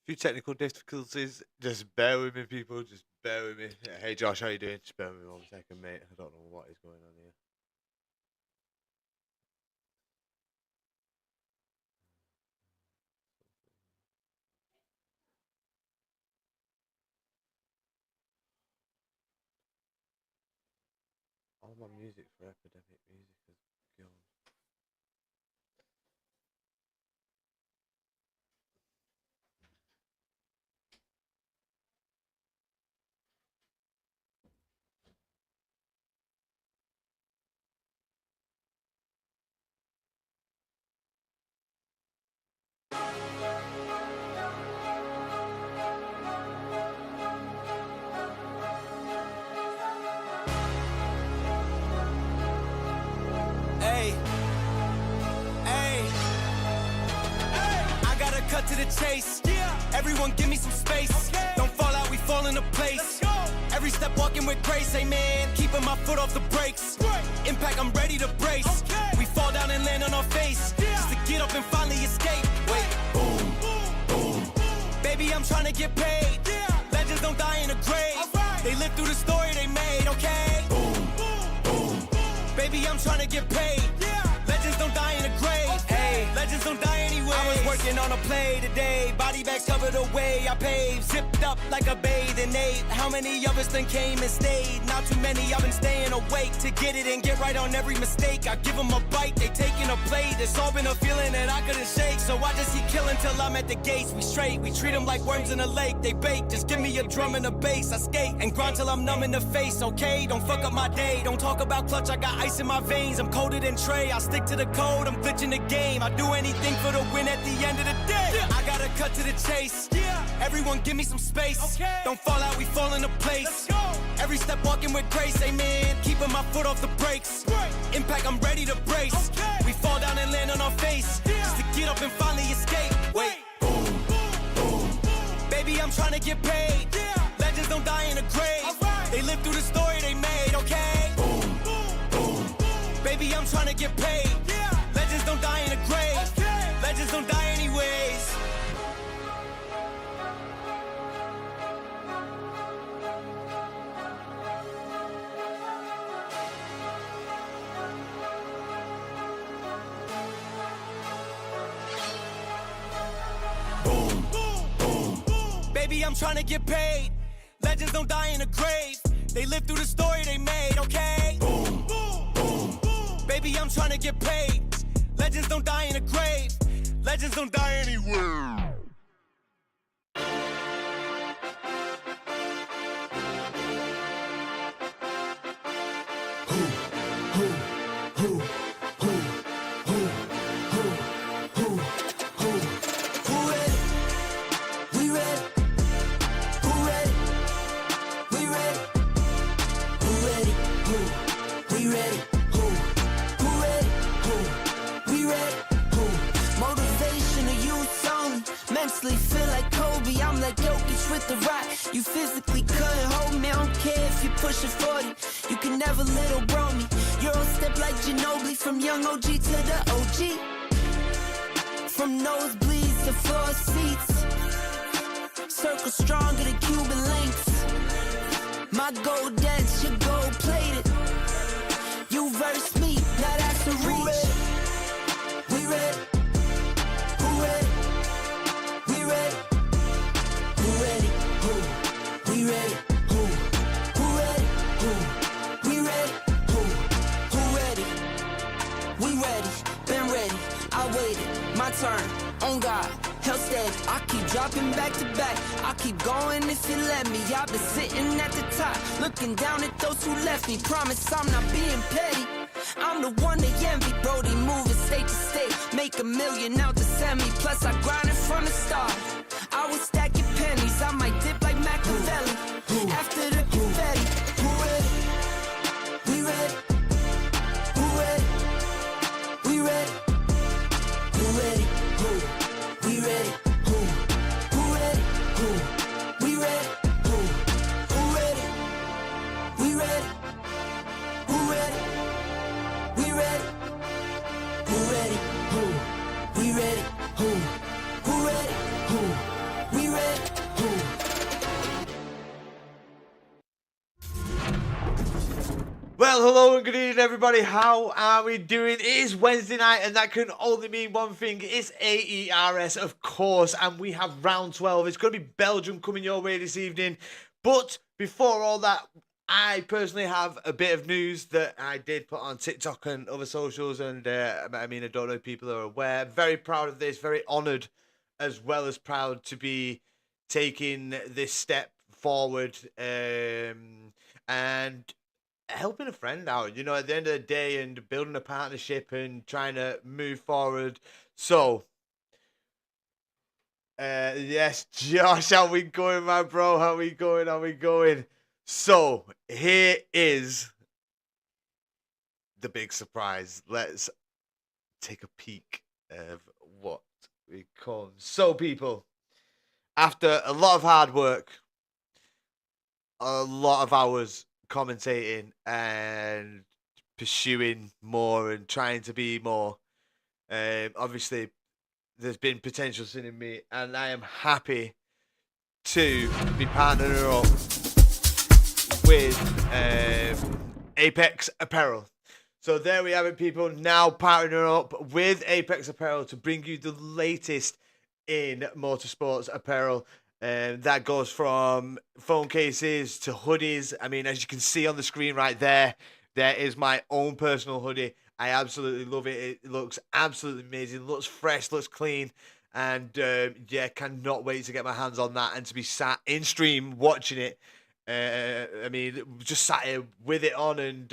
Few technical difficulties. Just bear with me, people. Just bear with me. Hey, Josh, how you doing? Just bear with me 1 second, mate. I don't know what is going on here. All my music for Epidemic Music has gone. Cut to the chase. Everyone give me some space. Don't fall out, we fall into place. Every step walking with grace, amen. Keeping my foot off the brakes. Impact, I'm ready to brace. We fall down and land on our face. Just to get up and finally escape. Wait, boom, boom. Baby, I'm trying to get paid. Legends don't die in a grave. They live through the story they made, okay? Boom, boom. Baby, I'm trying to get paid. Legends don't die in a grave. Hey, legends don't die anyway. I was working on a play today. Body bags covered away. I paved, zipped up like a bathing ape. How many of us then came and stayed? Not too many. I've been staying awake to get it and get right on every mistake. I give them a bite, they taking a plate. It's all been a feeling that I couldn't shake. So I just keep killing till I'm at the gates. We straight, we treat them like worms in a lake. They bake, just give me a drum and a bass. I skate and grind till I'm numb in the face, okay? Don't fuck up my day. Don't talk about clutch, I got ice in my veins. I'm colder than Trey, I stick to the code. I'm glitching the game. I do anything for the win at the end of the day. I gotta cut to the chase. Everyone give me some space. Don't fall out, we fall into place. Every step walking with grace, amen. Keeping my foot off the brakes. Impact, I'm ready to brace. We fall down and land on our face. Just to get up and finally escape. Wait, boom, boom. Baby, I'm trying to get paid. Legends don't die in a grave. They live through the story they made, okay? Boom, boom. Baby, I'm trying to get paid. Legends don't die in a grave. Legends don't die anyways. Boom, boom. Baby, I'm trying to get paid. Legends don't die in a grave. They live through the story they made, okay? Boom, boom. Baby, I'm trying to get paid. Legends don't die in a grave. Legends don't die anywhere. Feel like Kobe, I'm like Jokic with the rock. You physically couldn't hold me, I don't care if you pushing 40. You can never little bro me. Euro step like Ginobili, from young OG to the OG. From nosebleeds to floor seats. Circle stronger than Cuban links. My gold dance, your gold plated. You verse me, now that's a reach. We ready. Who ready? We ready. Who ready? Who? We ready. Who? Who ready? Who? We ready. Who? Who ready? We ready. Been ready. I waited. My turn. On God. Hell steady. I keep dropping back to back. I keep going if you let me. I've been sitting at the top, looking down at those who left me. Promise I'm not being petty. I'm the one they envy. Brody moving state to state. Make $1 million out to send me. Plus I grind it from the start. I was stacking pennies. I might dip like Machiavelli. After the confetti. Who ready? We ready. Who ready? We ready. Who ready? Who? We ready. Who? Who ready? Who? We ready. Who? Who ready? We ready. Who ready? We ready. Who ready? Who? We ready. Who? Who ready? Who? We ready. Well, hello and good evening, everybody. How are we doing? It is Wednesday night, and that can only mean one thing. It's AERS, of course, and we have round 12. It's going to be Belgium coming your way this evening. But before all that, I personally have a bit of news that I did put on TikTok and other socials, and I mean, I don't know if people are aware. Very proud of this, very honoured, as well as proud to be taking this step forward, and helping a friend out, at the end of the day, and building a partnership and trying to move forward. So, yes, Josh, how we going, my bro? How we going? How we going? So, here is the big surprise. Let's take a peek of what we come. So, people, after a lot of hard work, a lot of hours commentating and pursuing more and trying to be more, obviously there's been potential in me, and I am happy to be partnering up with Apex Apparel. So there we have it, people. Now partnering up with Apex Apparel to bring you the latest in motorsports apparel. That goes from phone cases to hoodies. I mean, as you can see on the screen right there, there is my own personal hoodie. I absolutely love it. It looks absolutely amazing. Looks fresh, looks clean. And yeah, cannot wait to get my hands on that and to be sat in stream watching it. I mean, just sat here with it on and,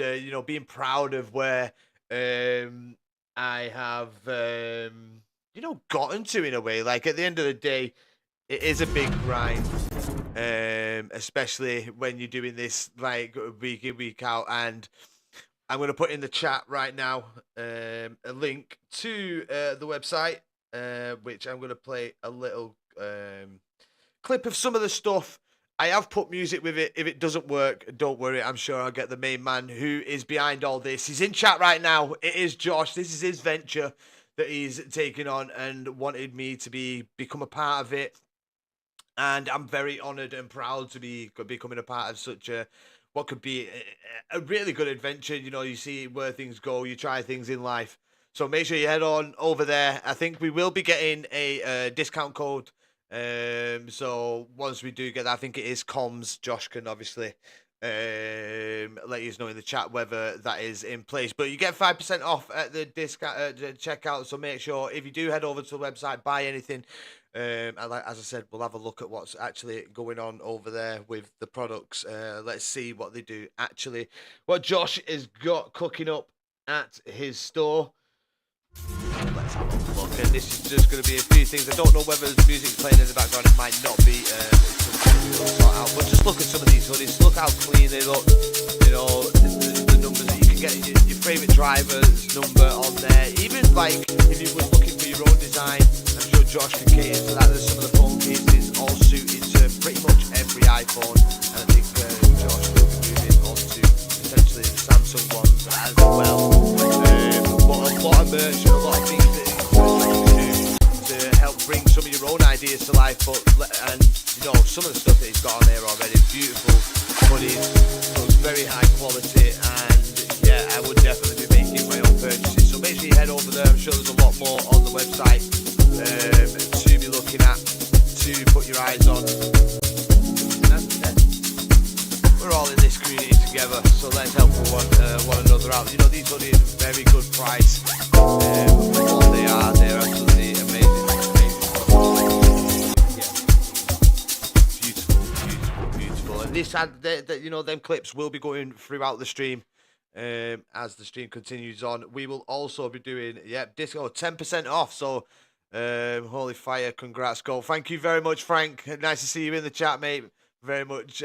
being proud of where I have, gotten to in a way. Like, at the end of the day, it is a big grind, especially when you're doing this like week in, week out. And I'm going to put in the chat right now a link to the website, which I'm going to play a little clip of some of the stuff. I have put music with it. If it doesn't work, don't worry. I'm sure I'll get the main man who is behind all this. He's in chat right now. It is Josh. This is his venture that he's taken on and wanted me to become a part of it. And I'm very honoured and proud to be becoming a part of such what could be a really good adventure. You see where things go, you try things in life. So make sure you head on over there. I think we will be getting a discount code. So once we do get that, I think it is comms. Josh can obviously let you know in the chat whether that is in place. But you get 5% off at the discount checkout. So make sure if you do head over to the website, buy anything. And as I said, we'll have a look at what's actually going on over there with the products. Let's see what they do actually. What Josh has got cooking up at his store. Let's have a look. And this is just going to be a few things. I don't know whether the music's playing in the background. It might not be something we'll sort out. But just look at some of these hoodies. Look how clean they look. The numbers that you can get your favourite driver's number on there. Even like if you were looking for your own design, I'm sure Josh can cater to that. There's some of the phone cases all suited to pretty much every iPhone. And I think Josh will be moving on to potentially the Samsung ones as well. But a lot of merch and a lot of things that you can do to help bring some of your own ideas to life. And some of the stuff that he's got on there already, beautiful hoodies, looks very high quality, and yeah, I would definitely be making my own purchases. So make sure you head over there. I'm sure there's a lot more on the website to be looking at, to put your eyes on. We're all in this community together, so let's help one another out. These hoodies are very good price. What they are, they're absolutely amazing. Yeah. Beautiful. And this had, them clips will be going throughout the stream. As the stream continues on, we will also be doing disco 10% off. So holy fire, congrats, go. Thank you very much, Frank. Nice to see you in the chat, mate. Very much.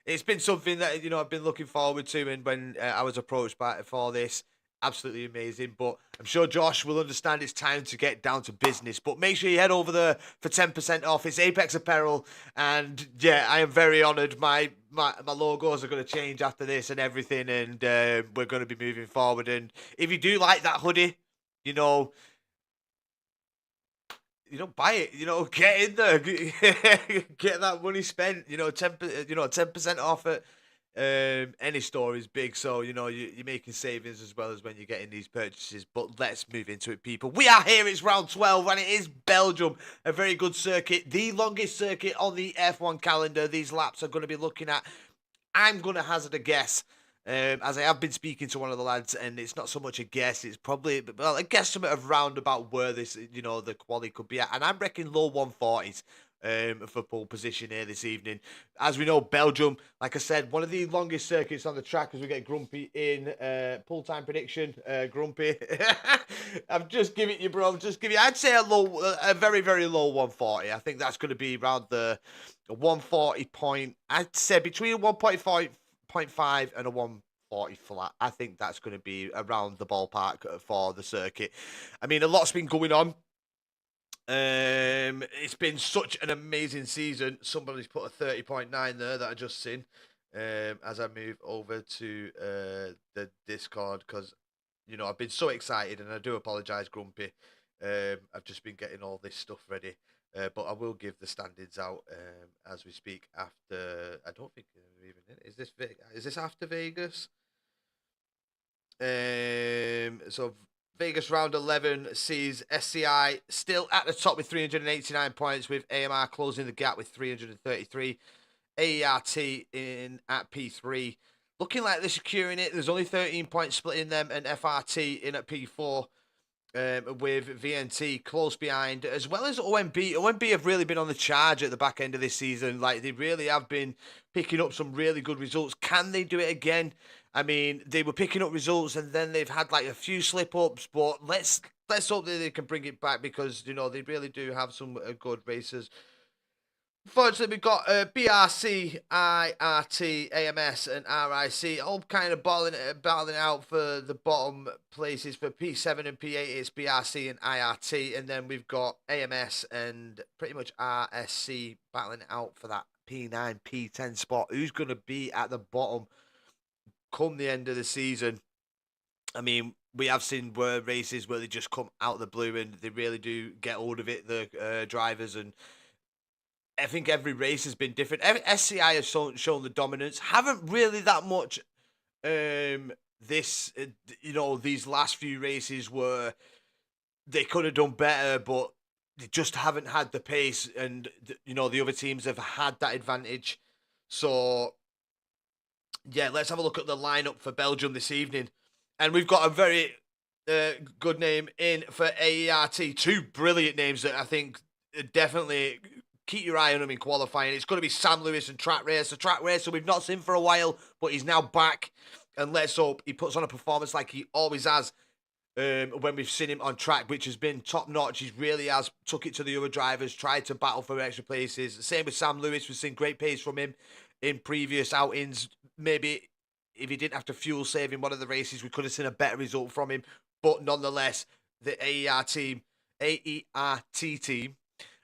It's been something that I've been looking forward to, and when I was approached for this, absolutely amazing. But I'm sure Josh will understand it's time to get down to business. But make sure you head over there for 10% off. It's Apex Apparel, and yeah, I am very honoured. My logos are going to change after this and everything, and we're going to be moving forward. And if you do like that hoodie, buy it. Get in there, get that money spent. 10% off it. Any store is big, so you know you're making savings as well as when you're getting these purchases. But let's move into it, people. We are here. It's round 12, and it is Belgium, a very good circuit, the longest circuit on the F1 calendar. These laps are going to be looking at. I'm going to hazard a guess. As I have been speaking to one of the lads, and it's not so much a guess, it's probably a guesstimate of round about where this, the quality could be at, and I'm reckoning low 140s for pole position here this evening. As we know, Belgium, like I said, one of the longest circuits on the track as we get Grumpy in. Pull time prediction, Grumpy. I'm just giving you, bro. I'd say a very, very low 140. I think that's going to be around the 140 point. I'd say between a 1.5 and a 140 flat. I think that's going to be around the ballpark for the circuit. I mean, a lot's been going on. It's been such an amazing season. Somebody's put a 30.9 there that I just seen. As I move over to the Discord, because I've been so excited, and I do apologise, Grumpy. I've just been getting all this stuff ready. But I will give the standings out as we speak after. I don't think we're even in. Is this after Vegas? So Vegas round 11 sees SCI still at the top with 389 points, with AMR closing the gap with 333. AERT in at P3, looking like they're securing it. There's only 13 points splitting them, and FRT in at P4. With VNT close behind, as well as OMB. OMB have really been on the charge at the back end of this season. Like, they really have been picking up some really good results. Can they do it again? I mean, they were picking up results, and then they've had like a few slip-ups, but let's hope that they can bring it back, because they really do have some good racers. Unfortunately, we've got BRC, IRT, AMS, and RIC all kind of battling out for the bottom places. For P7 and P8, it's BRC and IRT, and then we've got AMS and pretty much RSC battling out for that P9, P10 spot. Who's going to be at the bottom come the end of the season? I mean, we have seen races where they just come out of the blue and they really do get hold of it, the drivers, and I think every race has been different. SCI has shown the dominance. Haven't really that much. These last few races where they could have done better, but they just haven't had the pace, and the other teams have had that advantage. So yeah, let's have a look at the lineup for Belgium this evening, and we've got a very good name in for AERT. Two brilliant names that I think definitely. Keep your eye on him in qualifying. It's going to be Sam Lewis and Track Racer. Track Racer we've not seen for a while, but he's now back. And let's hope he puts on a performance like he always has when we've seen him on track, which has been top-notch. He really has took it to the other drivers, tried to battle for extra places. Same with Sam Lewis. We've seen great pace from him in previous outings. Maybe if he didn't have to fuel save in one of the races, we could have seen a better result from him. But nonetheless, the AERT team,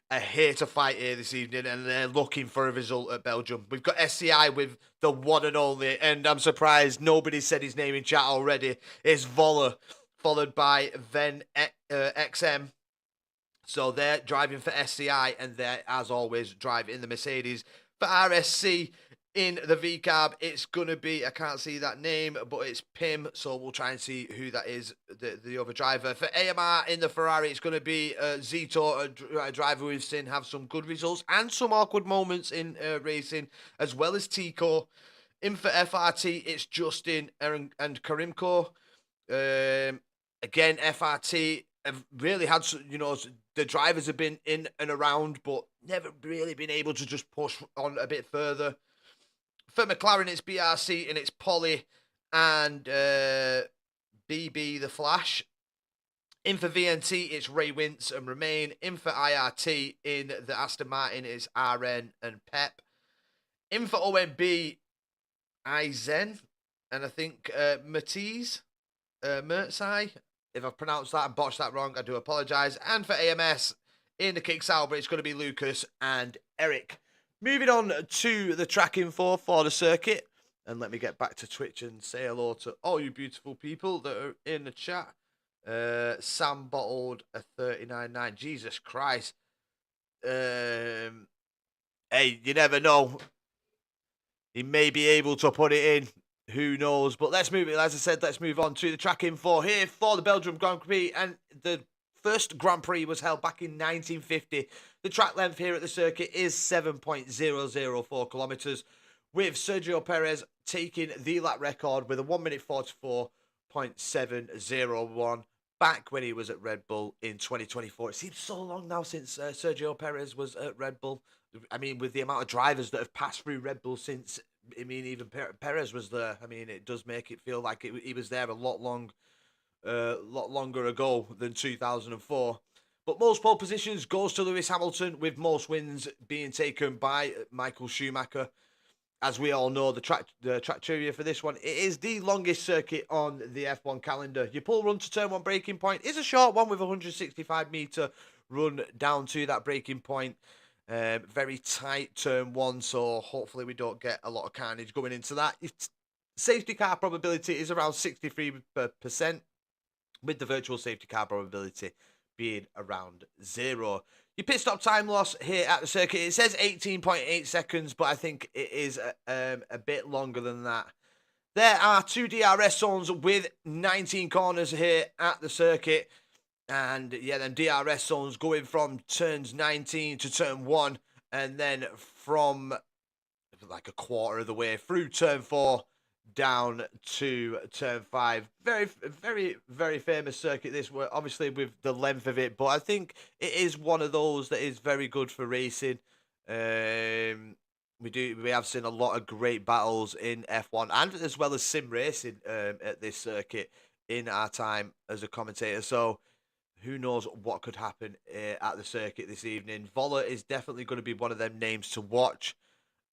are here to fight here this evening, and they're looking for a result at Belgium. We've got SCI with the one and only, and I'm surprised nobody said his name in chat already. It's Voller, followed by Ven XM. So they're driving for SCI, and they're, as always, driving the Mercedes. For RSC in the VCAB, it's going to be, I can't see that name, but it's Pim, so we'll try and see who that is, the other driver. For AMR in the Ferrari, it's going to be Zito, a driver we've seen have some good results and some awkward moments in racing, as well as Tico. In for FRT, it's Justin and Karimko. Again, FRT have really had, the drivers have been in and around, but never really been able to just push on a bit further. For McLaren, it's BRC and it's Polly and BB the Flash. In for VNT, it's Ray Wince and Remain. In for IRT, in the Aston Martin, it's RN and Pep. In for OMB, Izen, and I think Mertzai. If I've pronounced that and botched that wrong, I do apologise. And for AMS, in the Kick Sauber, it's going to be Lucas and Eric. Moving on to the track info for the circuit. And let me get back to Twitch and say hello to all you beautiful people that are in the chat. Sam bottled a 39.9. Jesus Christ. Hey, you never know. he may be able to put it in. Who knows? But let's move it. As I said, let's move on to the track info here for the Belgium Grand Prix. And the first Grand Prix was held back in 1950. The track length here at the circuit is 7.004 kilometers, with Sergio Perez taking the lap record with a 1 minute 44.701 back when he was at Red Bull in 2024. It seems so long now since Sergio Perez was at Red Bull. I mean, with the amount of drivers that have passed through Red Bull since, I mean, even Perez was there. I mean, it does make it feel like he was there a lot longer ago than 2004. But most pole positions goes to Lewis Hamilton, with most wins being taken by Michael Schumacher. As we all know, the track trivia for this one, it is the longest circuit on the F1 calendar. Your pole run to turn one braking point is a short one with a 165-meter run down to that braking point. Very tight turn one, so hopefully we don't get a lot of carnage going into that. Safety car probability is around 63%, with the virtual safety car probability being around 0. Your pit stop time loss here at the circuit, it says 18.8 seconds, but I think it is a bit longer than that. There are 2 DRS zones with 19 corners here at the circuit. And yeah, them DRS zones going from turns 19 to turn 1, and then from like a quarter of the way through turn 4 down to turn 5. Very, very, very famous circuit this, obviously with the length of it, but I think it is one of those that is very good for racing. We have seen a lot of great battles in F1 and as well as sim racing at this circuit in our time as a commentator. So who knows what could happen at the circuit this evening. Voller is definitely going to be one of them names to watch.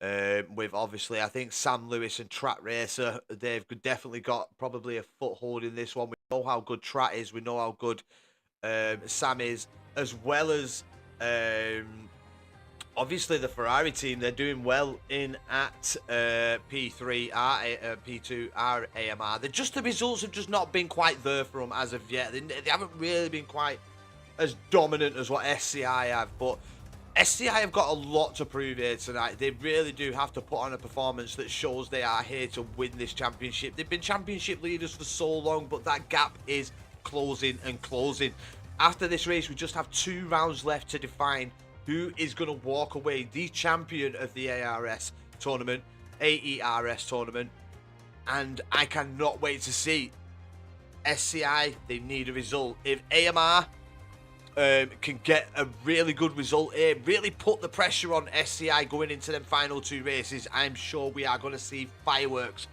With obviously, I think Sam Lewis and Track Racer, they've definitely got probably a foothold in this one. We know how good Track is. We know how good Sam is, as well as obviously the Ferrari team. They're doing well in at P3, P2, AMR. The results have just not been quite there for them as of yet. They haven't really been quite as dominant as what SCI have, but SCI have got a lot to prove here tonight. They really do have to put on a performance that shows they are here to win this championship. They've been championship leaders for so long, but that gap is closing and closing. After this race, we just have 2 rounds left to define who is going to walk away the champion of the AERS tournament. And I cannot wait to see. SCI, they need a result. If AMR can get a really good result here, really put the pressure on SCI going into them final 2 races, I'm sure we are going to see fireworks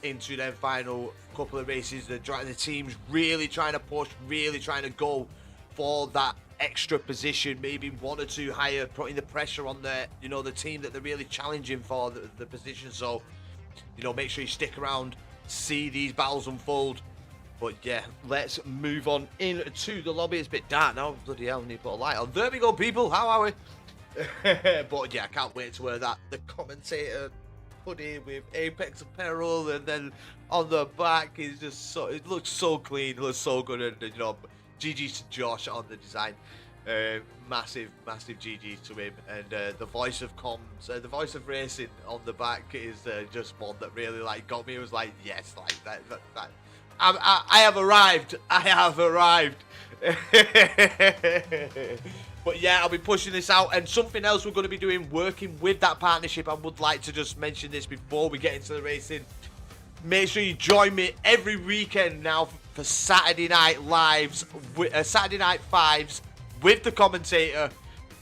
into them final couple of races. The team's really trying to push, really trying to go for that extra position, maybe 1 or 2 higher, putting the pressure on the team that they're really challenging for the position. So, make sure you stick around, see these battles unfold. But yeah, let's move on into the lobby. It's a bit dark now. Bloody hell, I need to put a light on. There we go, people. How are we? But yeah, I can't wait to wear that. The commentator hoodie with Apex apparel, and then on the back is just so, it looks so clean, it looks so good, and GG to Josh on the design. Massive GG to him, and the voice of comms, the voice of racing on the back is just one that really got me. It was like, yes, that. I have arrived. But yeah, I'll be pushing this out, and something else we're going to be doing, working with that partnership. I would like to just mention this before we get into the racing. Make sure you join me every weekend now for Saturday Night Lives, Saturday Night Fives with the commentator,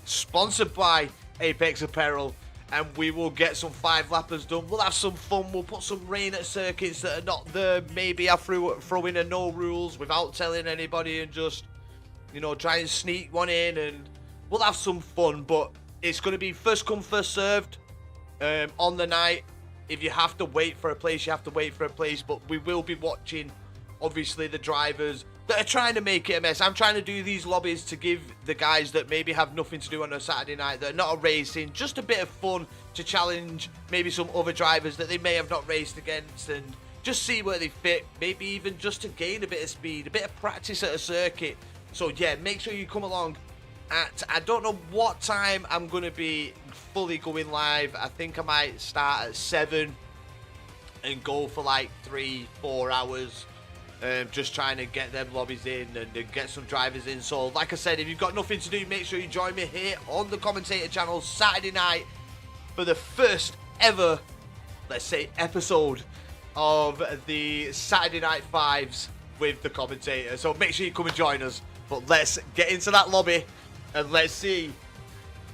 sponsored by Apex Apparel. And we will get some 5-lappers done. We'll have some fun. We'll put some rain at circuits that are not there. Maybe I'll throw in a no rules without telling anybody, and just, try and sneak one in. And we'll have some fun. But it's going to be first come, first served on the night. If you have to wait for a place, you have to wait for a place. But we will be watching, obviously, the drivers that are trying to make it a mess. I'm trying to do these lobbies to give the guys that maybe have nothing to do on a Saturday night, that are not racing, just a bit of fun to challenge maybe some other drivers that they may have not raced against, and just see where they fit, maybe even just to gain a bit of speed, a bit of practice at a circuit. So yeah, make sure you come along at, I don't know what time I'm going to be fully going live. I think I might start at 7 and go for like 3-4 hours. Just trying to get them lobbies in and get some drivers in. So like I said, if you've got nothing to do, make sure you join me here on the commentator channel Saturday night for the first ever, let's say, episode of the Saturday Night Fives with the commentator. So make sure you come and join us. But let's get into that lobby and let's see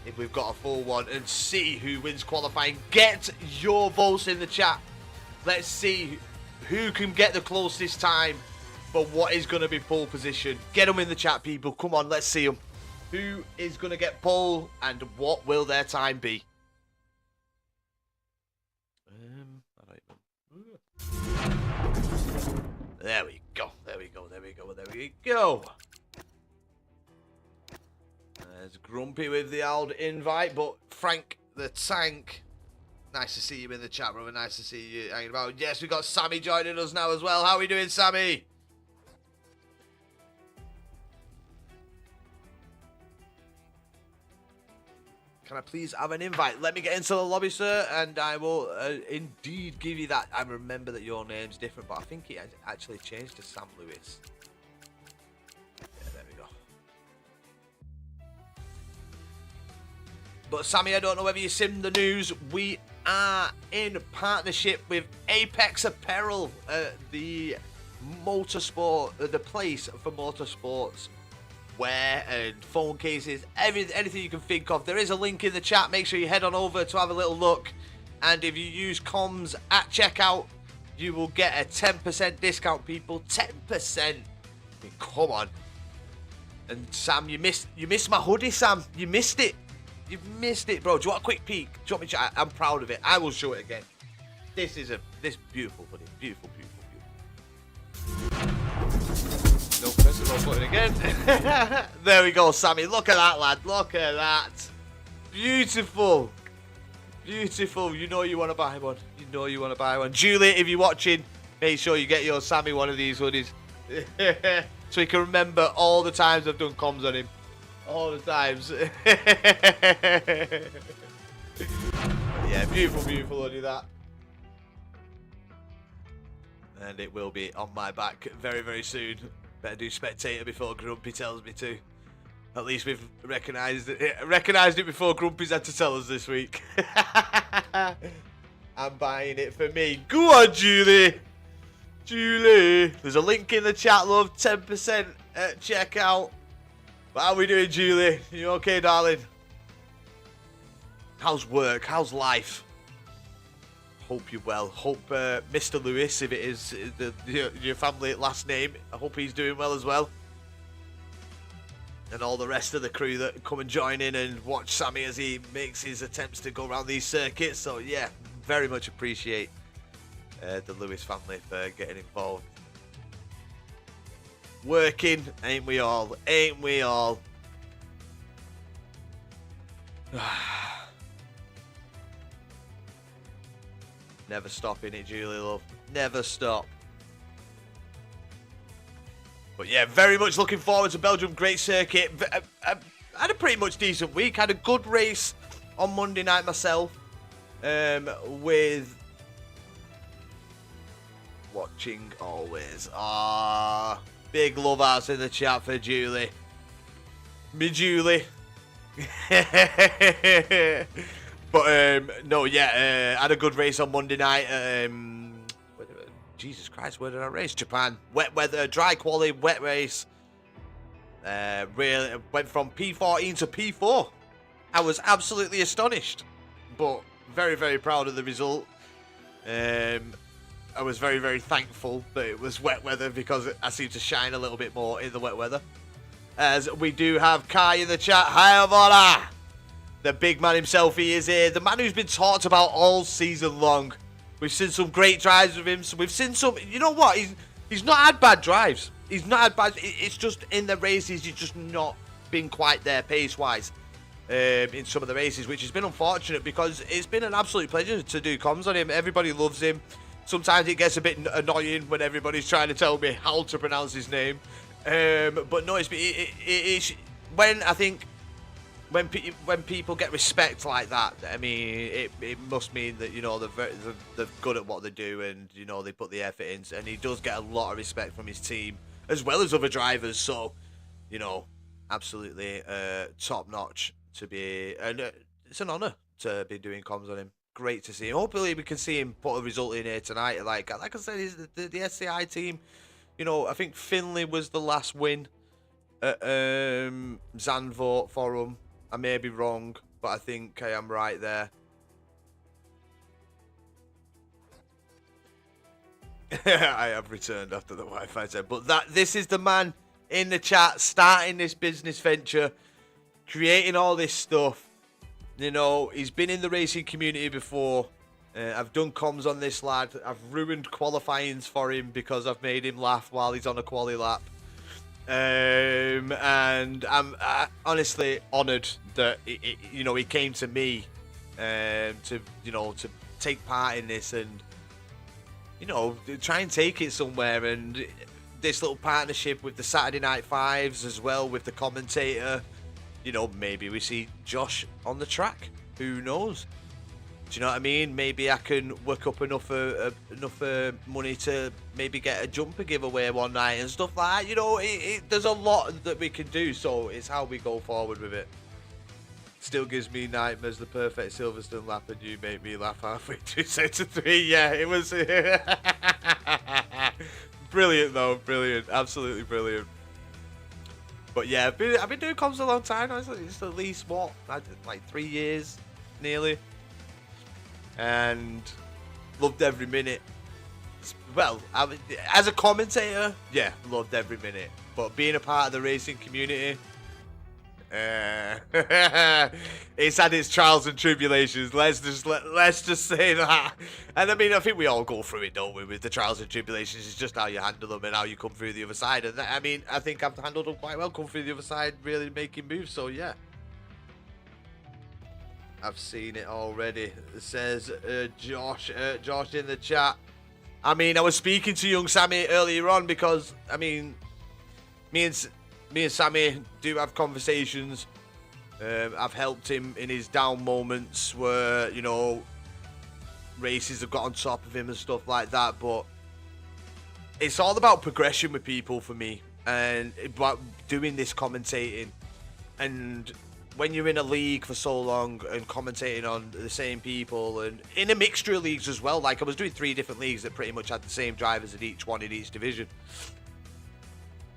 if we've got a full one and see who wins qualifying. Get your votes in the chat. Let's see who can get the closest time for what is going to be pole position. Get them in the chat, people. Come on, let's see them. Who is going to get pole and what will their time be? There we go. There we go. There we go. There we go. There's Grumpy with the old invite, but Frank the Tank, nice to see you in the chat, brother. Nice to see you hanging about. Yes, we've got Sammy joining us now as well. How are we doing, Sammy? Can I please have an invite? Let me get into the lobby, sir, and I will indeed give you that. I remember that your name's different, but I think it actually changed to Sam Lewis. Yeah, there we go. But Sammy, I don't know whether you've seen the news. We are in partnership with Apex Apparel, the motorsport, the place for motorsports wear and phone cases, anything you can think of. There is a link in the chat. Make sure you head on over to have a little look. And if you use comms at checkout, you will get a 10% discount, people. 10%. I mean, come on. And Sam, you missed my hoodie, Sam. You missed it. You missed it, bro. Do you want a quick peek? Do you want me to? I'm proud of it. I will show it again. This beautiful hoodie. Beautiful, beautiful, beautiful. No, press the wrong button again. There we go, Sammy. Look at that, lad. Look at that. Beautiful. Beautiful. You know you want to buy one. You know you want to buy one. Julie, if you're watching, make sure you get your Sammy one of these hoodies. So he can remember all the times I've done comms on him. All the times. Yeah, beautiful, beautiful hoodie, that. And it will be on my back very, very soon. Better do spectator before Grumpy tells me to. At least we've recognised it before Grumpy's had to tell us this week. I'm buying it for me. Go on, Julie. Julie. There's a link in the chat, love. 10% at checkout. But how are we doing, Julie? You okay, darling? How's work? How's life? Hope you're well. Hope Mr. Lewis, if it is your family last name, I hope he's doing well as well. And all the rest of the crew that come and join in and watch Sammy as he makes his attempts to go around these circuits. So yeah, very much appreciate the Lewis family for getting involved. Working, ain't we all? Ain't we all? Never stopping it, Julie, love. Never stop. But yeah, very much looking forward to Belgium. Great circuit. I had a pretty much decent week. Had a good race on Monday night myself. With watching always. Big love outs in the chat for Julie. Me Julie. But no, yeah, had a good race on Monday night. Jesus Christ, where did I race? Japan. Wet weather, dry quality, wet race. Really went from P14 to P4. I was absolutely astonished, but very, very proud of the result. I was very, very thankful that it was wet weather because I seem to shine a little bit more in the wet weather. As we do have Kai in the chat. Hi, Avora. The big man himself, he is here. The man who's been talked about all season long. We've seen some great drives with him. So we've seen some, you know what? He's not had bad drives. He's not had bad, it's just in the races, he's just not been quite there pace-wise in some of the races, which has been unfortunate because it's been an absolute pleasure to do comms on him. Everybody loves him. Sometimes it gets a bit annoying when everybody's trying to tell me how to pronounce his name. But no, it's when I think when people get respect like that, I mean, it must mean that, you know, they're good at what they do, and, you know, they put the effort in. And he does get a lot of respect from his team as well as other drivers. So, you know, absolutely top notch to be, and it's an honour to be doing comms on him. Great to see him. Hopefully we can see him put a result in here tonight. Like I said, he's the SCI team. You know, I think Finley was the last win at Zandvoort for him. I may be wrong, but I think I am right there. I have returned after the Wi-Fi said, but this is the man in the chat starting this business venture, creating all this stuff. You know, he's been in the racing community before. I've done comms on this lad. I've ruined qualifyings for him because I've made him laugh while he's on a quali lap. And I'm honestly honoured that you know, he came to me to, you know, to take part in this, and, you know, try and take it somewhere. And this little partnership with the Saturday Night Fives as well, with the commentator. You know, maybe we see Josh on the track. Who knows? Do you know what I mean? Maybe I can work up enough money to maybe get a jumper giveaway one night and stuff like that. You know, there's a lot that we can do, so it's how we go forward with it. Still gives me nightmares, the perfect Silverstone lap, and you make me laugh halfway through sector 3. Yeah, it was brilliant though, brilliant, absolutely brilliant. But yeah, I've been doing comms a long time now. It's at least, what, like 3 years, nearly. And loved every minute. Well, as a commentator, yeah, loved every minute. But being a part of the racing community, it's had its trials and tribulations. Let's just say that. And I mean, I think we all go through it, don't we? With the trials and tribulations, it's just how you handle them and how you come through the other side. And I mean, I think I've handled them quite well, come through the other side, really making moves. So yeah, I've seen it already. It says Josh in the chat. I mean, I was speaking to young Sammy earlier on because, I mean, me and Sammy do have conversations. I've helped him in his down moments where, you know, races have got on top of him and stuff like that. But it's all about progression with people for me, and about doing this commentating. And when you're in a league for so long and commentating on the same people, and in a mixture of leagues as well, like I was doing 3 different leagues that pretty much had the same drivers in each one in each division.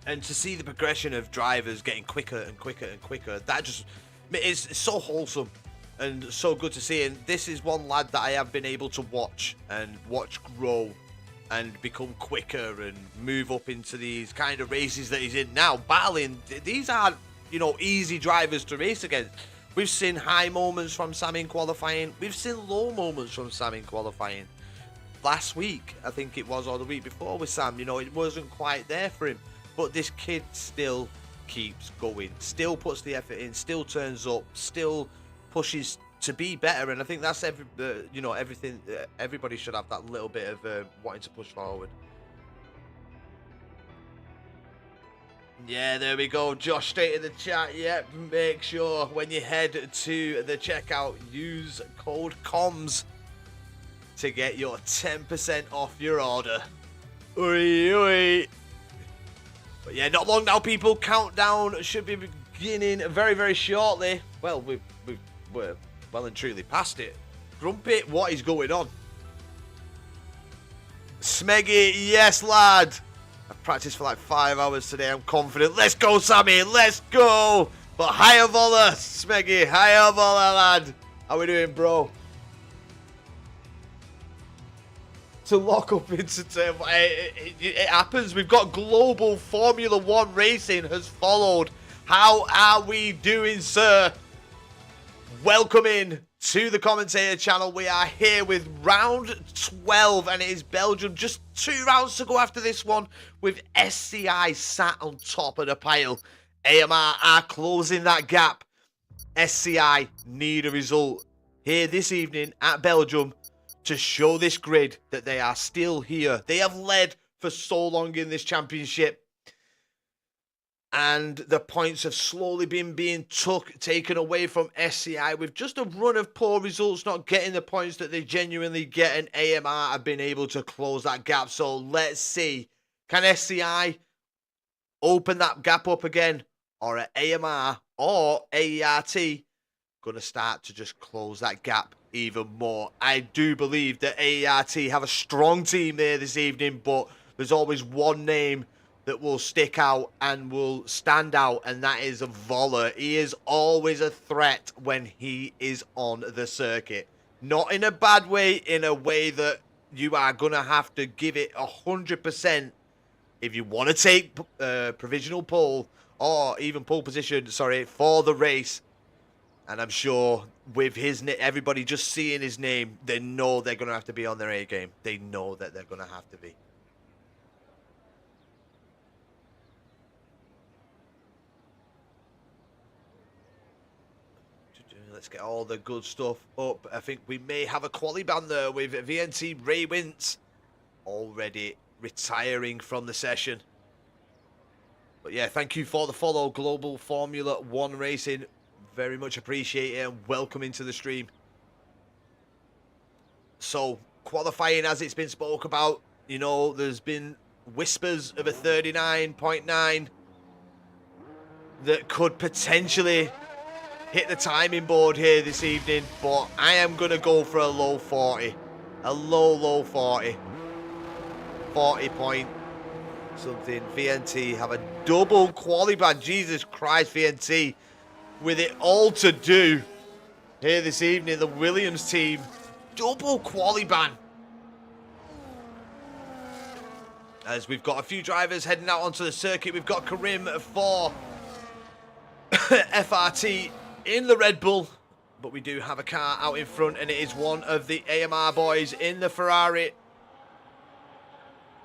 And to see the progression of drivers getting quicker and quicker and quicker, that just is so wholesome and so good to see. And this is one lad that I have been able to watch grow and become quicker and move up into these kind of races that he's in now. Battling, these aren't, you know, easy drivers to race against. We've seen high moments from Sam in qualifying. We've seen low moments from Sam in qualifying. Last week, I think it was, or the week before with Sam, you know, it wasn't quite there for him. But this kid still keeps going, still puts the effort in, still turns up, still pushes to be better. And I think that's you know, everything. Everybody should have that little bit of wanting to push forward. Yeah, there we go. Josh straight in the chat. Yep, make sure when you head to the checkout, use code COMMS to get your 10% off your order. Oi, oi. But yeah, not long now, people. Countdown should be beginning very, very shortly. Well, we're well and truly past it. Grumpy, what is going on? Smeggy, yes, lad. I've practiced for like 5 hours today. I'm confident. Let's go, Sammy. Let's go. But higher voller, Smeggy. Higher voller, lad. How we doing, bro? To lock up into turn. It happens. We've got global Formula 1 racing has followed. How are we doing, sir? Welcome in to the commentator channel. We are here with round 12, and it is Belgium. Just 2 rounds to go after this one, with SCI sat on top of the pile. AMR are closing that gap. SCI need a result here this evening at Belgium to show this grid that they are still here. They have led for so long in this championship. And the points have slowly been being taken away from SCI with just a run of poor results, not getting the points that they genuinely get, and AMR have been able to close that gap. So let's see, can SCI open that gap up again, or are AMR or AERT going to start to just close that gap even more? I do believe that AERT have a strong team there this evening, but there's always one name that will stick out and will stand out, and that is Voller. He is always a threat when he is on the circuit. Not in a bad way, in a way that you are going to have to give it 100% if you want to take provisional pole, or even pole position, sorry, for the race. And I'm sure with his everybody just seeing his name, they know they're going to have to be on their A game. They know that they're going to have to be. Let's get all the good stuff up. I think we may have a quali ban there with VNT Ray Wintz already retiring from the session. But yeah, thank you for the follow, Global Formula One Racing. Very much appreciate it, and welcome into the stream. So, qualifying, as it's been spoke about, you know, there's been whispers of a 39.9 that could potentially hit the timing board here this evening, but I am going to go for a low 40. A low 40. 40 point something. VNT have a double quali ban. Jesus Christ, VNT with it all to do here this evening. The Williams team, double quali ban. As we've got a few drivers heading out onto the circuit. We've got Karim for FRT in the Red Bull, but we do have a car out in front, and it is one of the AMR boys in the Ferrari.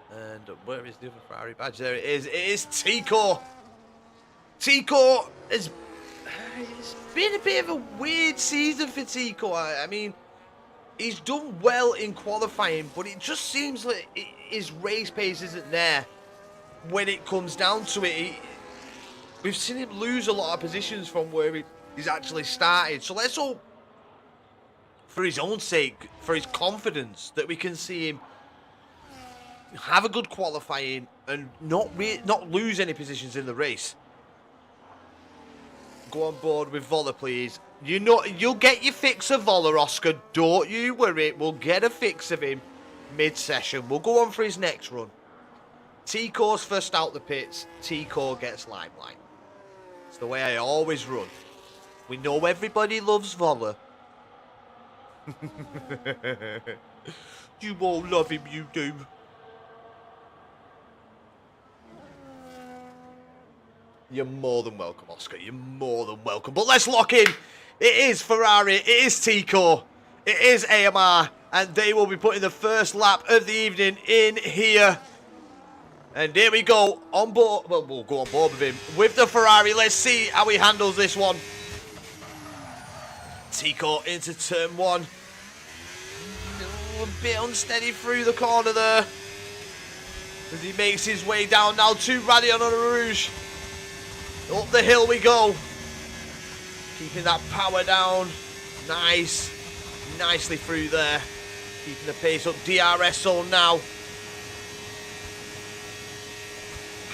And where is the other Ferrari badge? There it is. It is Tico. Tico has it's been a bit of a weird season for Tico. I mean, he's done well in qualifying, but it just seems like his race pace isn't there when it comes down to it. We've seen him lose a lot of positions from where he's actually started. So let's hope, for his own sake, for his confidence, that we can see him have a good qualifying and not lose any positions in the race. Go on board with Voller, please. You know, you'll get your fix of Voller, Oscar. Don't you worry. We'll get a fix of him mid-session. We'll go on for his next run. Tico's first out the pits. Tico gets limelight. It's the way I always run. We know everybody loves Voller. You all love him, you do. You're more than welcome, Oscar. You're more than welcome. But let's lock in. It is Ferrari. It is Tico. It is AMR. And they will be putting the first lap of the evening in here. And here we go. On board. Well, we'll go on board with him. With the Ferrari. Let's see how he handles this one. Tico into turn one. A bit unsteady through the corner there. As he makes his way down now to Radion on a Rouge. Up the hill we go. Keeping that power down. Nice. Nicely through there. Keeping the pace up. DRS zone now.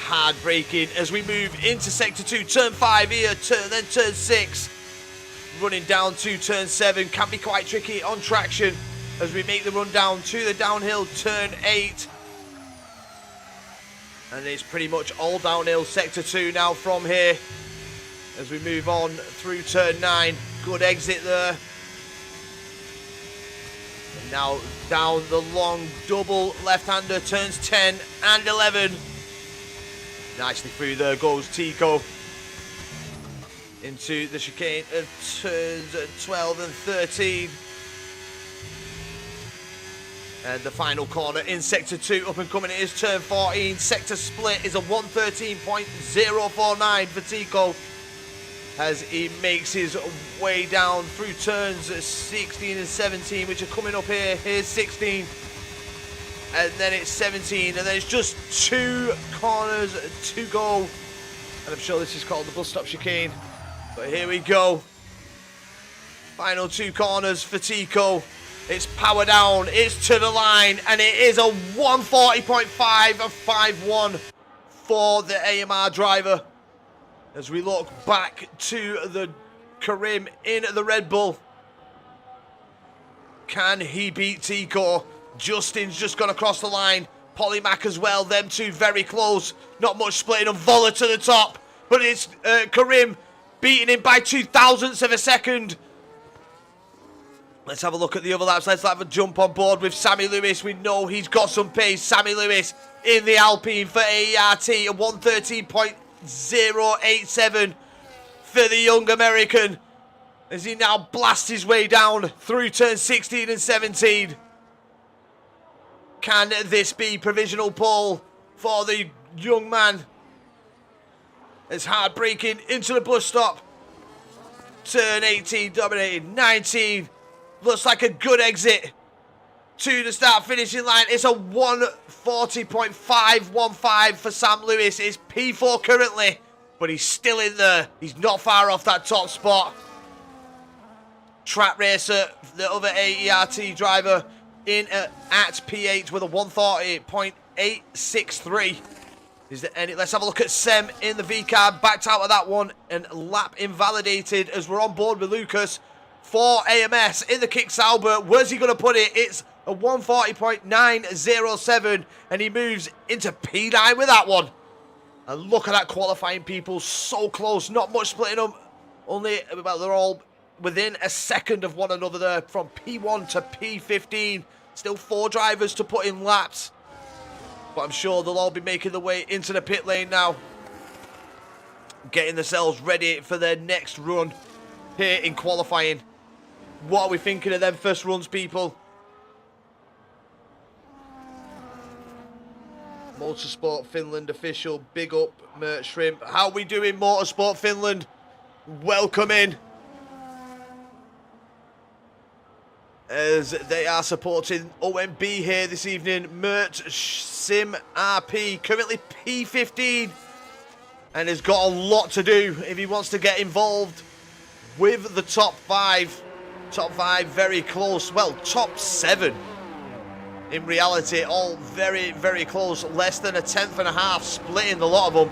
Hard braking as we move into sector 2. Turn 5 here. Then turn 6. Running down to turn 7. Can be quite tricky on traction as we make the run down to the downhill. Turn 8. And it's pretty much all downhill. Sector 2 now from here. As we move on through turn 9. Good exit there. And now down the long double left-hander. Turns 10 and 11. Nicely through there goes Tico. Into the chicane of turns 12 and 13. And the final corner in sector 2, up and coming, it is turn 14. Sector split is a 113.049 for Tico as he makes his way down through turns 16 and 17, which are coming up here. Here's 16, and then it's 17, and then it's just 2 corners to go And I'm sure this is called the bus stop chicane. But here we go. Final 2 corners for Tico. It's power down, it's to the line, and it is a 140.5 of 5-1 for the AMR driver. As we look back to the Karim in the Red Bull. Can he beat Tico? Justin's just gone across the line. Polymac as well, them two very close. Not much splitting on Voller to the top. But it's Karim beating him by 0.02 of a second. Let's have a look at the other laps. Let's have a jump on board with Sammy Lewis. We know he's got some pace. Sammy Lewis in the Alpine for AERT. A 113.087 for the young American. As he now blasts his way down through turn 16 and 17. Can this be provisional pole for the young man? It's hard braking into the bus stop. Turn 18 dominated. 19. Looks like a good exit to the start finishing line. It's a 140.515 for Sam Lewis. It's P4 currently, but he's still in there. He's not far off that top spot. Track Racer, the other AERT driver, in at P8 with a 140.863. Is there any? Let's have a look at Sem in the V car. Backed out of that one and lap invalidated as we're on board with Lucas for AMS in the Kick Sauber. Where's he going to put it? It's a 140.907 and he moves into P9 with that one. And look at that qualifying, people. So close. Not much splitting them. Only, well, they're all within a second of one another there from P1 to P15. Still 4 drivers to put in laps. But I'm sure they'll all be making their way into the pit lane now. Getting themselves ready for their next run here in qualifying. What are we thinking of them first runs, people? Motorsport Finland official, big up, Mert Shrimp. How are we doing, Motorsport Finland? Welcome in. As they are supporting OMB here this evening. Mert Sim RP, currently P15. And has got a lot to do if he wants to get involved with the top 5. Top 5 very close. Well, top 7 in reality. All very, very close. Less than a 10.5 splitting a lot of them.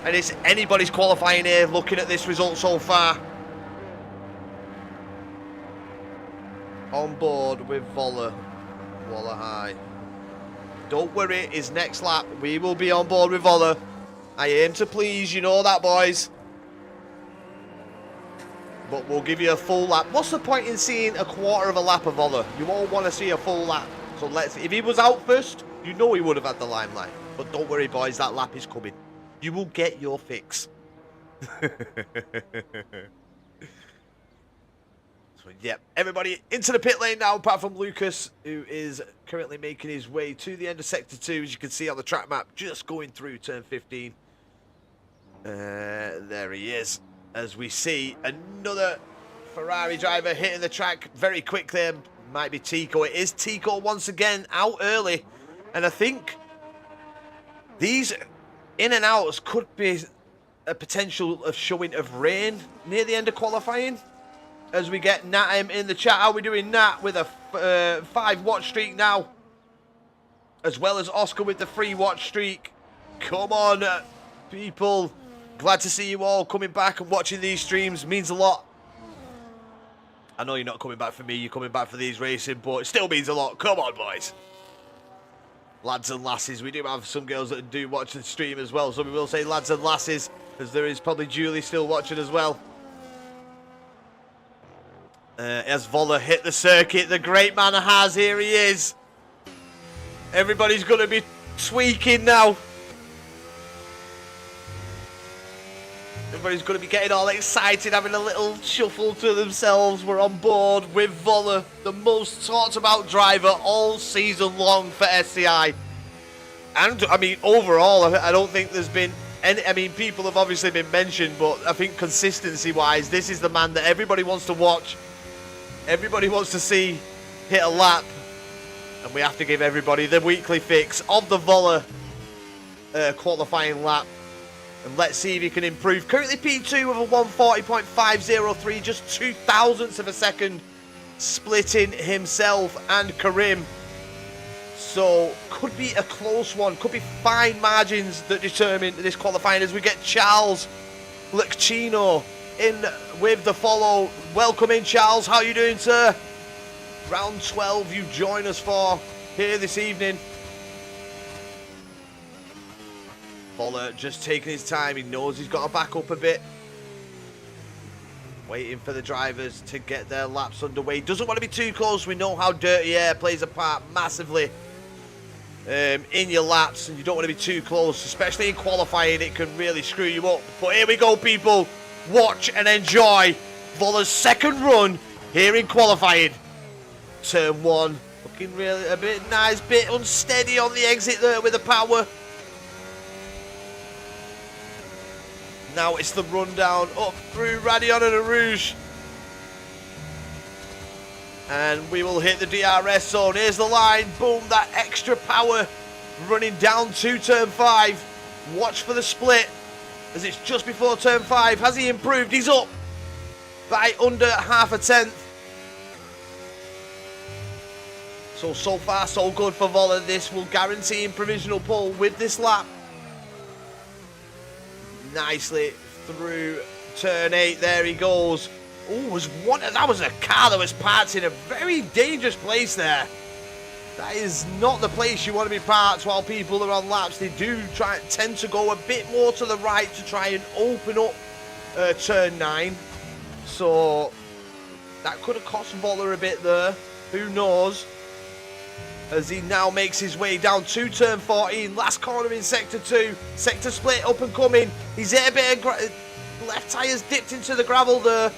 And it's anybody's qualifying here looking at this result so far. On board with Voller. Voller high. Don't worry, his next lap, we will be on board with Voller. I aim to please, you know that, boys. But we'll give you a full lap. What's the point in seeing a quarter of a lap of Voller? You all want to see a full lap. So let's, if he was out first, you know he would have had the limelight. But don't worry, boys, that lap is coming. You will get your fix. So, yeah, everybody into the pit lane now, apart from Lucas, who is currently making his way to the end of Sector 2, as you can see on the track map, just going through turn 15. There he is. As we see another Ferrari driver hitting the track very quick there. Might be Tico. It is Tico once again, out early. And I think these in and outs could be a potential of showing of rain near the end of qualifying. As we get Natim in the chat. How are we doing, Nat, with a 5-watch streak now? As well as Oscar with the 3-watch streak. Come on, people. Glad to see you all coming back and watching these streams. Means a lot. I know you're not coming back for me. You're coming back for these racing, but it still means a lot. Come on, boys. Lads and lasses. We do have some girls that do watch the stream as well. So we will say lads and lasses, as there is probably Julie still watching as well. As Voller hit the circuit, the great man has, here he is. Everybody's going to be tweaking now. Everybody's going to be getting all excited, having a little shuffle to themselves. We're on board with Voller, the most talked about driver all season long for SCI. And, I mean, overall, I don't think there's been any, I mean, people have obviously been mentioned, but I think consistency-wise, this is the man that everybody wants to watch. Everybody wants to see hit a lap, and we have to give everybody the weekly fix of the Voller qualifying lap. And let's see if he can improve. Currently P2 with a 140.503, just 0.02 of a second, splitting himself and Karim. So, could be a close one. Could be fine margins that determine this qualifying as we get Charles Lecchino in with the follow. Welcome in, Charles. How are you doing, sir? Round 12 you join us for here this evening. Voller just taking his time. He knows he's got to back up a bit. Waiting for the drivers to get their laps underway. Doesn't want to be too close. We know how dirty air plays a part massively in your laps, and you don't want to be too close, especially in qualifying. It can really screw you up. But here we go, people. Watch and enjoy Voller's second run here in qualifying. Turn 1, looking really a bit nice, bit unsteady on the exit there with the power. Now it's the rundown up through Radion and Rouge. And we will hit the DRS zone. Here's the line. Boom, that extra power running down to turn 5. Watch for the split as it's just before turn 5. Has he improved? He's up by under half a tenth. So far, so good for Voller. This will guarantee him provisional pole with this lap. Nicely through turn 8. There he goes. Oh, that was a car that was parked in a very dangerous place there. That is not the place you want to be parked while people are on laps. They do tend to go a bit more to the right to try and open up turn 9. So that could have cost Voller a bit there. Who knows? As he now makes his way down to turn 14. Last corner in sector 2. Sector split up and coming. He's hit a bit of left tyres dipped into the gravel there.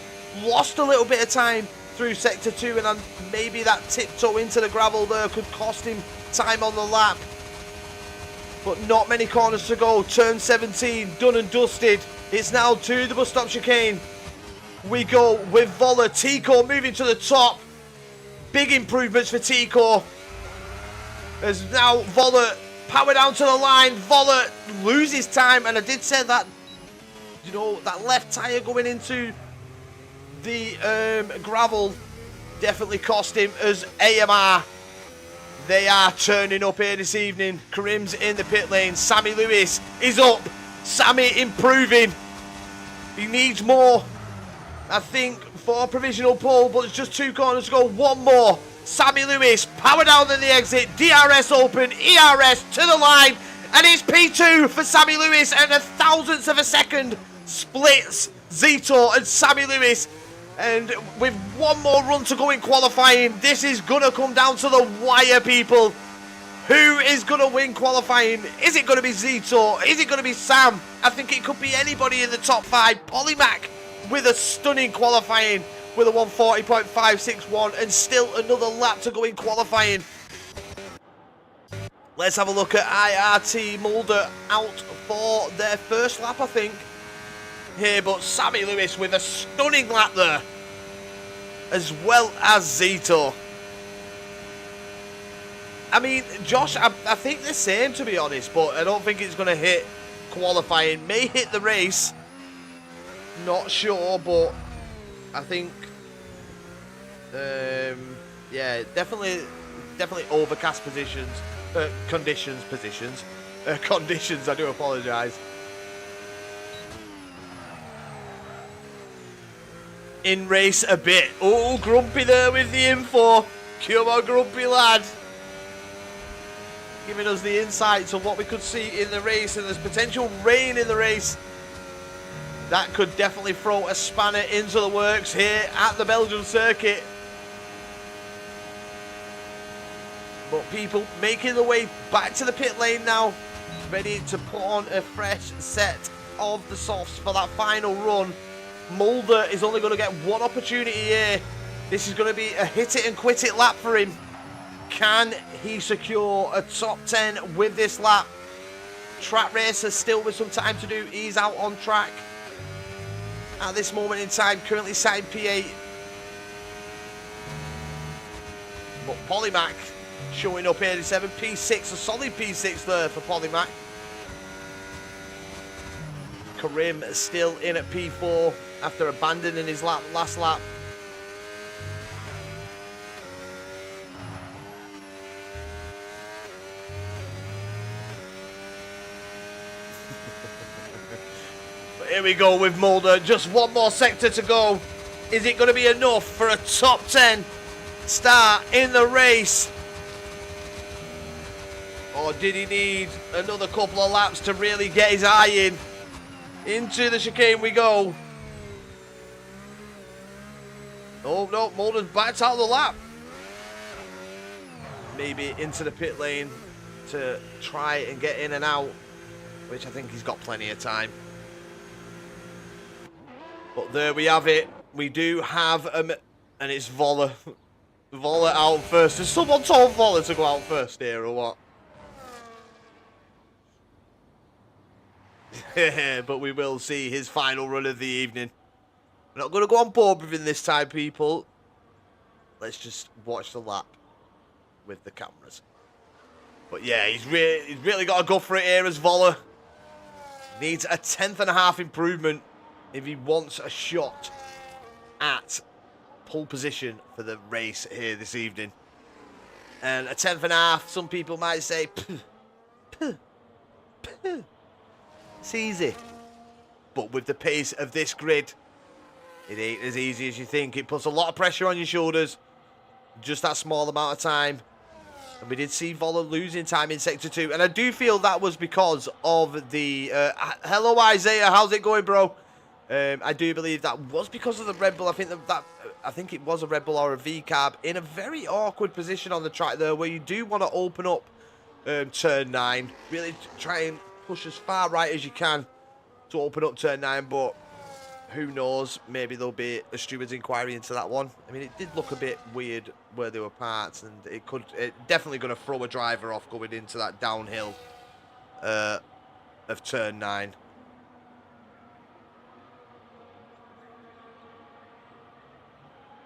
Lost a little bit of time through sector 2, and maybe that tiptoe into the gravel there could cost him time on the lap. But not many corners to go. Turn 17, done and dusted. It's now to the bus stop chicane. We go with Voller. Tico moving to the top. Big improvements for Tico. As now Voller power down to the line. Voller loses time, and I did say that, you know, that left tyre going into the gravel definitely cost him. As AMR, they are turning up here this evening. Karim's in the pit lane. Sammy Lewis is up. Sammy improving. He needs more, I think, for a provisional pole, but it's just 2 corners to go. One more. Sammy Lewis, power down in the exit. DRS open. ERS to the line. And it's P2 for Sammy Lewis, and 1,000th of a second splits Zito and Sammy Lewis. And with one more run to go in qualifying, this is going to come down to the wire, people. Who is going to win qualifying? Is it going to be Zito? Is it going to be Sam? I think it could be anybody in the top 5. Polymac with a stunning qualifying with a 140.561 and still another lap to go in qualifying. Let's have a look at IRT. Mulder out for their first lap, I think, here, but Sammy Lewis with a stunning lap there, as well as Zito. I mean, Josh, I think the same, to be honest, but I don't think it's going to hit qualifying. May hit the race, not sure, but I think, yeah, definitely overcast conditions, I do apologise. In race a bit. Oh, Grumpy there with the info. Come on, Grumpy lad. Giving us the insights on what we could see in the race, and there's potential rain in the race. That could definitely throw a spanner into the works here at the Belgian circuit. But people making their way back to the pit lane now, ready to put on a fresh set of the softs for that final run. Mulder is only going to get one opportunity here. This is going to be a hit it and quit it lap for him. Can he secure a top 10 with this lap? Track Racer still with some time to do. He's out on track at this moment in time, currently signed P8. But Polymac showing up here, 7 P6, a solid P6 there for Polymac. Karim still in at P4 after abandoning his last lap. But here we go with Mulder. Just one more sector to go. Is it going to be enough for a top 10 start in the race? Or did he need another couple of laps to really get his eye in? Into the chicane we go. Oh no, Mulder's backed out of the lap. Maybe into the pit lane to try and get in and out, which I think he's got plenty of time. But there we have it. We do have and it's Voller. Voller out first. Has someone told Voller to go out first here or what? But we will see his final run of the evening. We're not going to go on board with him this time, people. Let's just watch the lap with the cameras. But yeah, he's really got to go for it here as Voller. Needs a 10.5 improvement if he wants a shot at pole position for the race here this evening. And a 10.5, some people might say, it's easy. But with the pace of this grid, it ain't as easy as you think. It puts a lot of pressure on your shoulders. Just that small amount of time. And we did see Voller losing time in Sector 2. And I do feel that was because of the... hello, Isaiah. How's it going, bro? I do believe that was because of the Red Bull. I think it was a Red Bull or a V-Carb in a very awkward position on the track there, where you do want to open up Turn 9. Really try and push as far right as you can to open up Turn 9, but who knows, maybe there'll be a steward's inquiry into that one. I mean, it did look a bit weird where they were parked, and it definitely going to throw a driver off going into that downhill of Turn 9.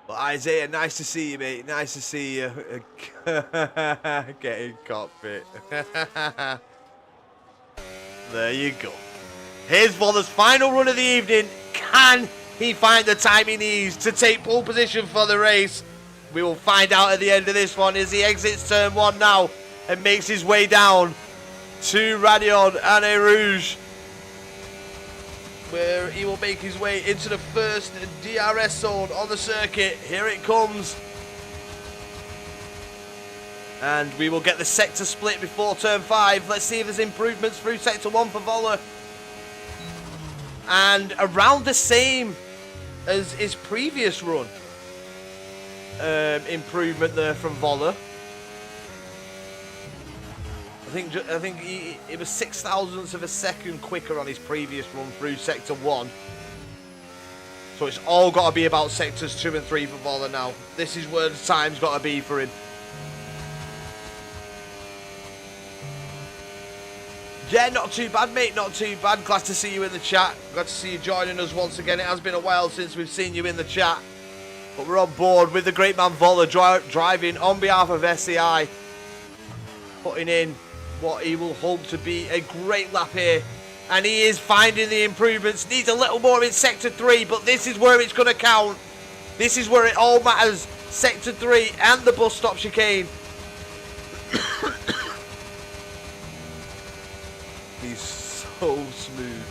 But Isaiah, nice to see you, mate. Nice to see you. Get in cockpit. There you go. Here's Voller's final run of the evening. Can he find the time he needs to take pole position for the race? We will find out at the end of this one as he exits Turn 1 now and makes his way down to Radion and AERS, where he will make his way into the first DRS zone on the circuit. Here it comes. And we will get the sector split before Turn 5. Let's see if there's improvements through Sector 1 for Voller. And around the same as his previous run. Improvement there from Voller. I think it was 0.06 of a second quicker on his previous run through Sector 1. So it's all got to be about Sectors 2 and 3 for Voller now. This is where the time's got to be for him. Yeah, not too bad, mate. Not too bad. Glad to see you in the chat. Glad to see you joining us once again. It has been a while since we've seen you in the chat. But we're on board with the great man Voller driving on behalf of SCI. Putting in what he will hope to be a great lap here. And he is finding the improvements. Needs a little more in Sector 3, but this is where it's going to count. This is where it all matters. Sector 3 and the bus stop chicane. He's so smooth.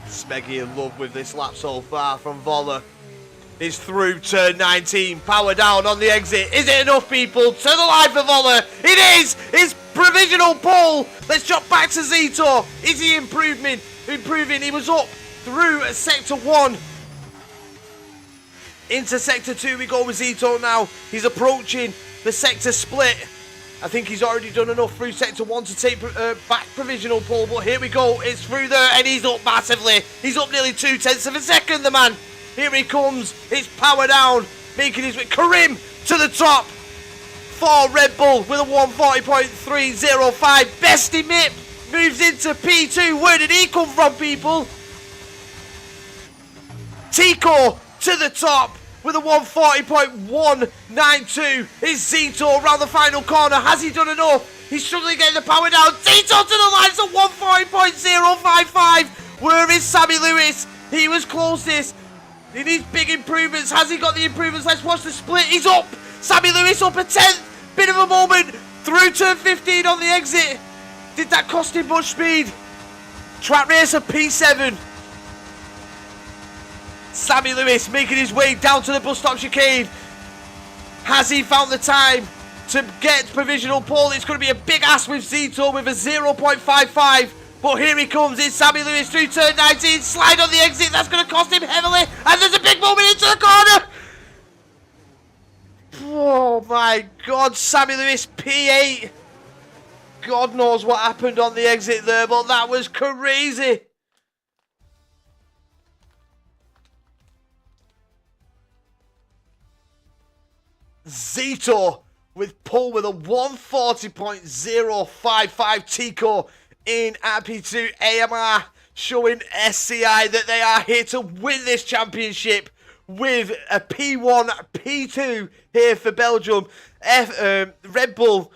Smeggy in love with this lap so far from Voller. It's through Turn 19. Power down on the exit. Is it enough, people? To the line for Voller. It is! It's provisional pole. Let's jump back to Zito. Is he improving? He was up through Sector 1. Into Sector 2 we go with Zito now. He's approaching the sector split. I think he's already done enough through Sector 1 to take back provisional pole, but here we go. It's through there, and he's up massively. He's up nearly 0.2 of a second, the man. Here he comes. It's power down, making his way. Karim to the top for Red Bull with a 140.305. Bestie Mip moves into P2. Where did he come from, people? Tico to the top with a 140.192. Is Zito around the final corner? Has he done enough? He's struggling getting the power down. Zito to the line, so 140.055. Where is Sammy Lewis? He was closest. He needs big improvements. Has he got the improvements? Let's watch the split. He's up. Sammy Lewis up a 10th. Bit of a moment. Through turn 15 on the exit. Did that cost him much speed? Track racer P7. Sammy Lewis making his way down to the bus stop chicane. Has he found the time to get provisional pole? It's going to be a big ass with Zito with a 0.55. But here he comes. It's Sammy Lewis through turn 19. Slide on the exit. That's going to cost him heavily. And there's a big moment into the corner. Oh my God. Sammy Lewis P8. God knows what happened on the exit there, but that was crazy. Zito with pole with a 140.055 Tico in at P2. AMR showing SCI that they are here to win this championship with a P1, P2 here for Belgium. Red Bull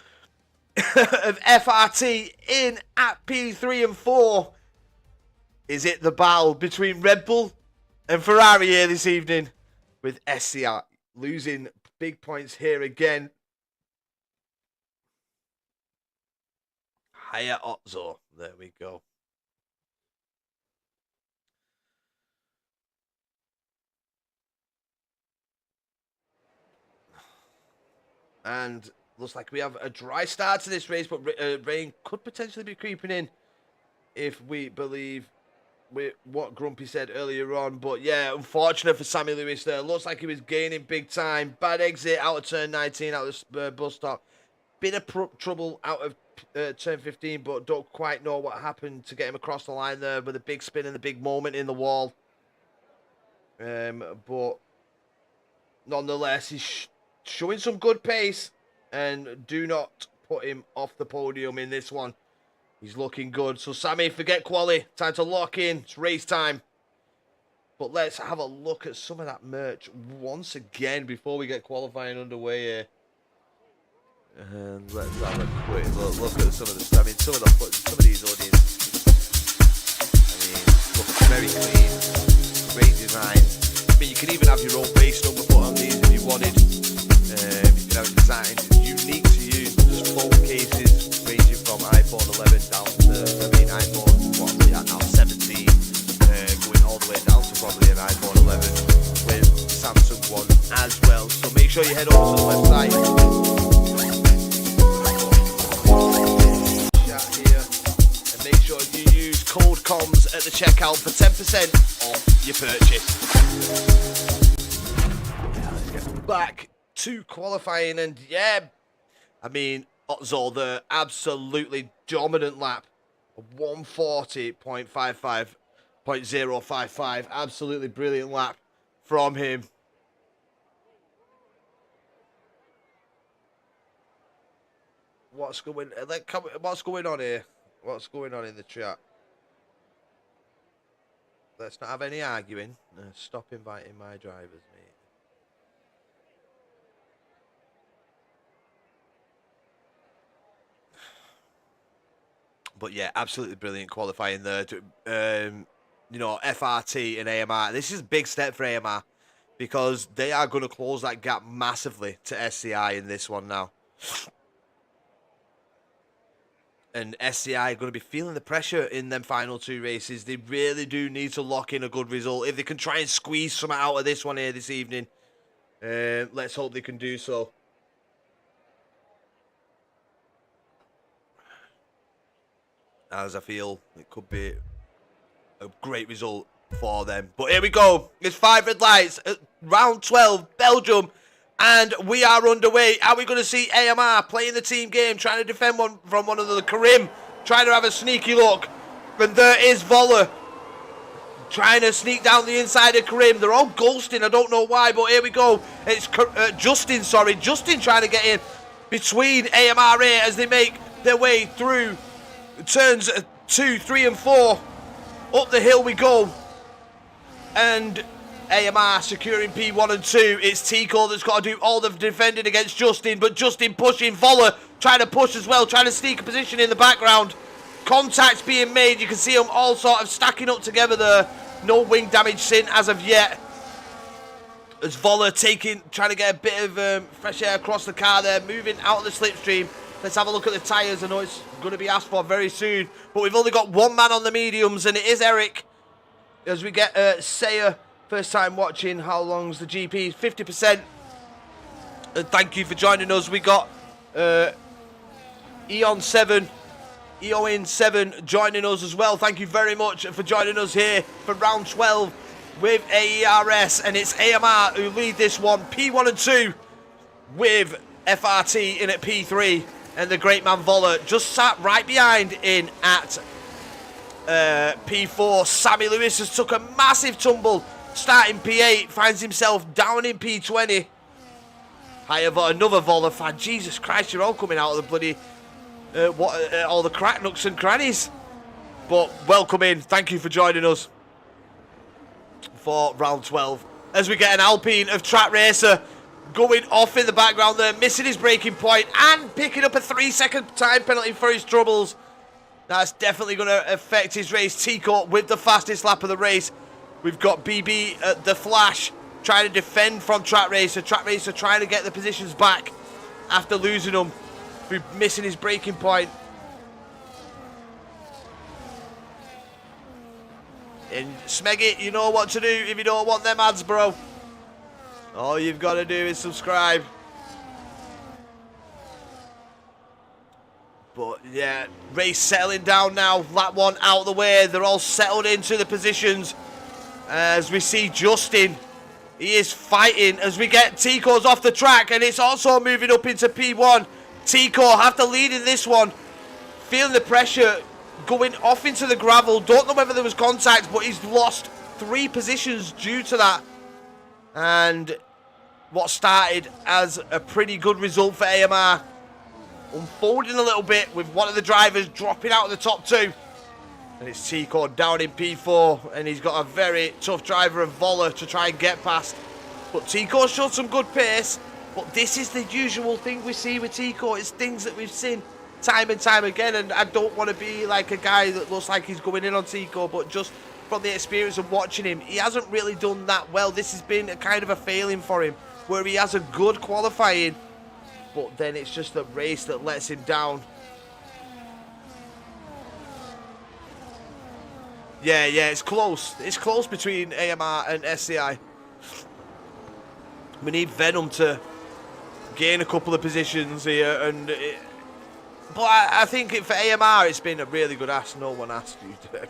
of FRT in at P3 and 4. Is it the battle between Red Bull and Ferrari here this evening with SCI losing big points here again? Higher Otzo. There we go. And looks like we have a dry start to this race, but rain could potentially be creeping in if we believe what Grumpy said earlier on. But yeah, unfortunate for Sammy Lewis there. Looks like he was gaining big time. Bad exit out of turn 19, out of the bus stop. Bit of trouble out of turn 15, but don't quite know what happened to get him across the line there with a big spin and a big moment in the wall. But nonetheless, he's showing some good pace, and do not put him off the podium in this one. He's looking good. So Sammy, forget quali. Time to lock in. It's race time. But let's have a look at some of that merch once again before we get qualifying underway here. And let's have a quick look at some of the stuff. I mean, some of these audiences. I mean, look, very clean, great design. I mean, you can even have your own base number put on these if you wanted. You can have it designed unique to you. Just phone cases ranging from iPhone 11 down to, iPhone, what are we at now, 17, going all the way down to probably an iPhone 11 with Samsung One as well. So make sure you head over to the website. Here, and make sure you use code COMS at the checkout for 10% off your purchase. Now let's get back to qualifying, and yeah, I mean, Otzo, the absolutely dominant lap, 140.055, absolutely brilliant lap from him. What's going on here? What's going on in the chat? Let's not have any arguing. Stop inviting my drivers, mate. But yeah, absolutely brilliant qualifying there. You know, FRT and AMR. This is a big step for AMR because they are going to close that gap massively to SCI in this one now. And SCI are going to be feeling the pressure in them final two races. They really do need to lock in a good result. If they can try and squeeze something out of this one here this evening, let's hope they can do so. As I feel it could be a great result for them. But here we go. It's 5 red lights at round 12, Belgium. And we are underway. Are we going to see AMR playing the team game, trying to defend one from one of the Karim, trying to have a sneaky look? And there is Voller trying to sneak down the inside of Karim. They're all ghosting. I don't know why, but here we go. It's Justin trying to get in between AMR here as they make their way through turns 2, 3, and 4. Up the hill we go. And AMR securing P1 and 2. It's Tico that's got to do all the defending against Justin, but Justin pushing Voller trying to push as well, trying to sneak a position in the background. Contacts being made. You can see them all sort of stacking up together there. No wing damage seen as of yet. As Voller trying to get a bit of fresh air across the car there, moving out of the slipstream. Let's have a look at the tyres. I know it's going to be asked for very soon, but we've only got one man on the mediums, and it is Eric. As we get Sayer, first time watching. How long's the GP? 50%. And thank you for joining us. We got Eon 7 joining us as well. Thank you very much for joining us here for round 12 with AERS, and it's AMR who lead this one, P1 and 2, with FRT in at P3, and the great man Voller just sat right behind in at P4. Sammy Lewis has took a massive tumble, starting P8, finds himself down in P20. Another Voller fan. Jesus Christ, you're all coming out of the bloody all the crack nooks and crannies. But welcome in. Thank you for joining us for round 12. As we get an Alpine of Track Racer going off in the background there, missing his braking point and picking up a 3-second time penalty for his troubles. That's definitely going to affect his race. Tico with the fastest lap of the race. We've got BB at the Flash trying to defend from Track Racer. Track Racer trying to get the positions back after losing them through missing his braking point. And Smeggy, you know what to do if you don't want them ads, bro. All you've got to do is subscribe. But yeah, race settling down now. Lap 1 out of the way. They're all settled into the positions. As we see Justin, he is fighting as we get Tico's off the track, and it's also moving up into P1. Tico have to lead in this one. Feeling the pressure, going off into the gravel. Don't know whether there was contact, but he's lost 3 positions due to that. And what started as a pretty good result for AMR unfolding a little bit with one of the drivers dropping out of the top 2. And it's Tico down in P4, and he's got a very tough driver of Voller to try and get past. But Tico showed some good pace, but this is the usual thing we see with Tico. It's things that we've seen time and time again, and I don't want to be like a guy that looks like he's going in on Tico, but just from the experience of watching him, he hasn't really done that well. This has been a kind of a failing for him, where he has a good qualifying, but then it's just the race that lets him down. Yeah, it's close. It's close between AMR and SCI. We need Venom to gain a couple of positions here, and but I think for AMR it's been a really good ask. No one asked you, Dirk.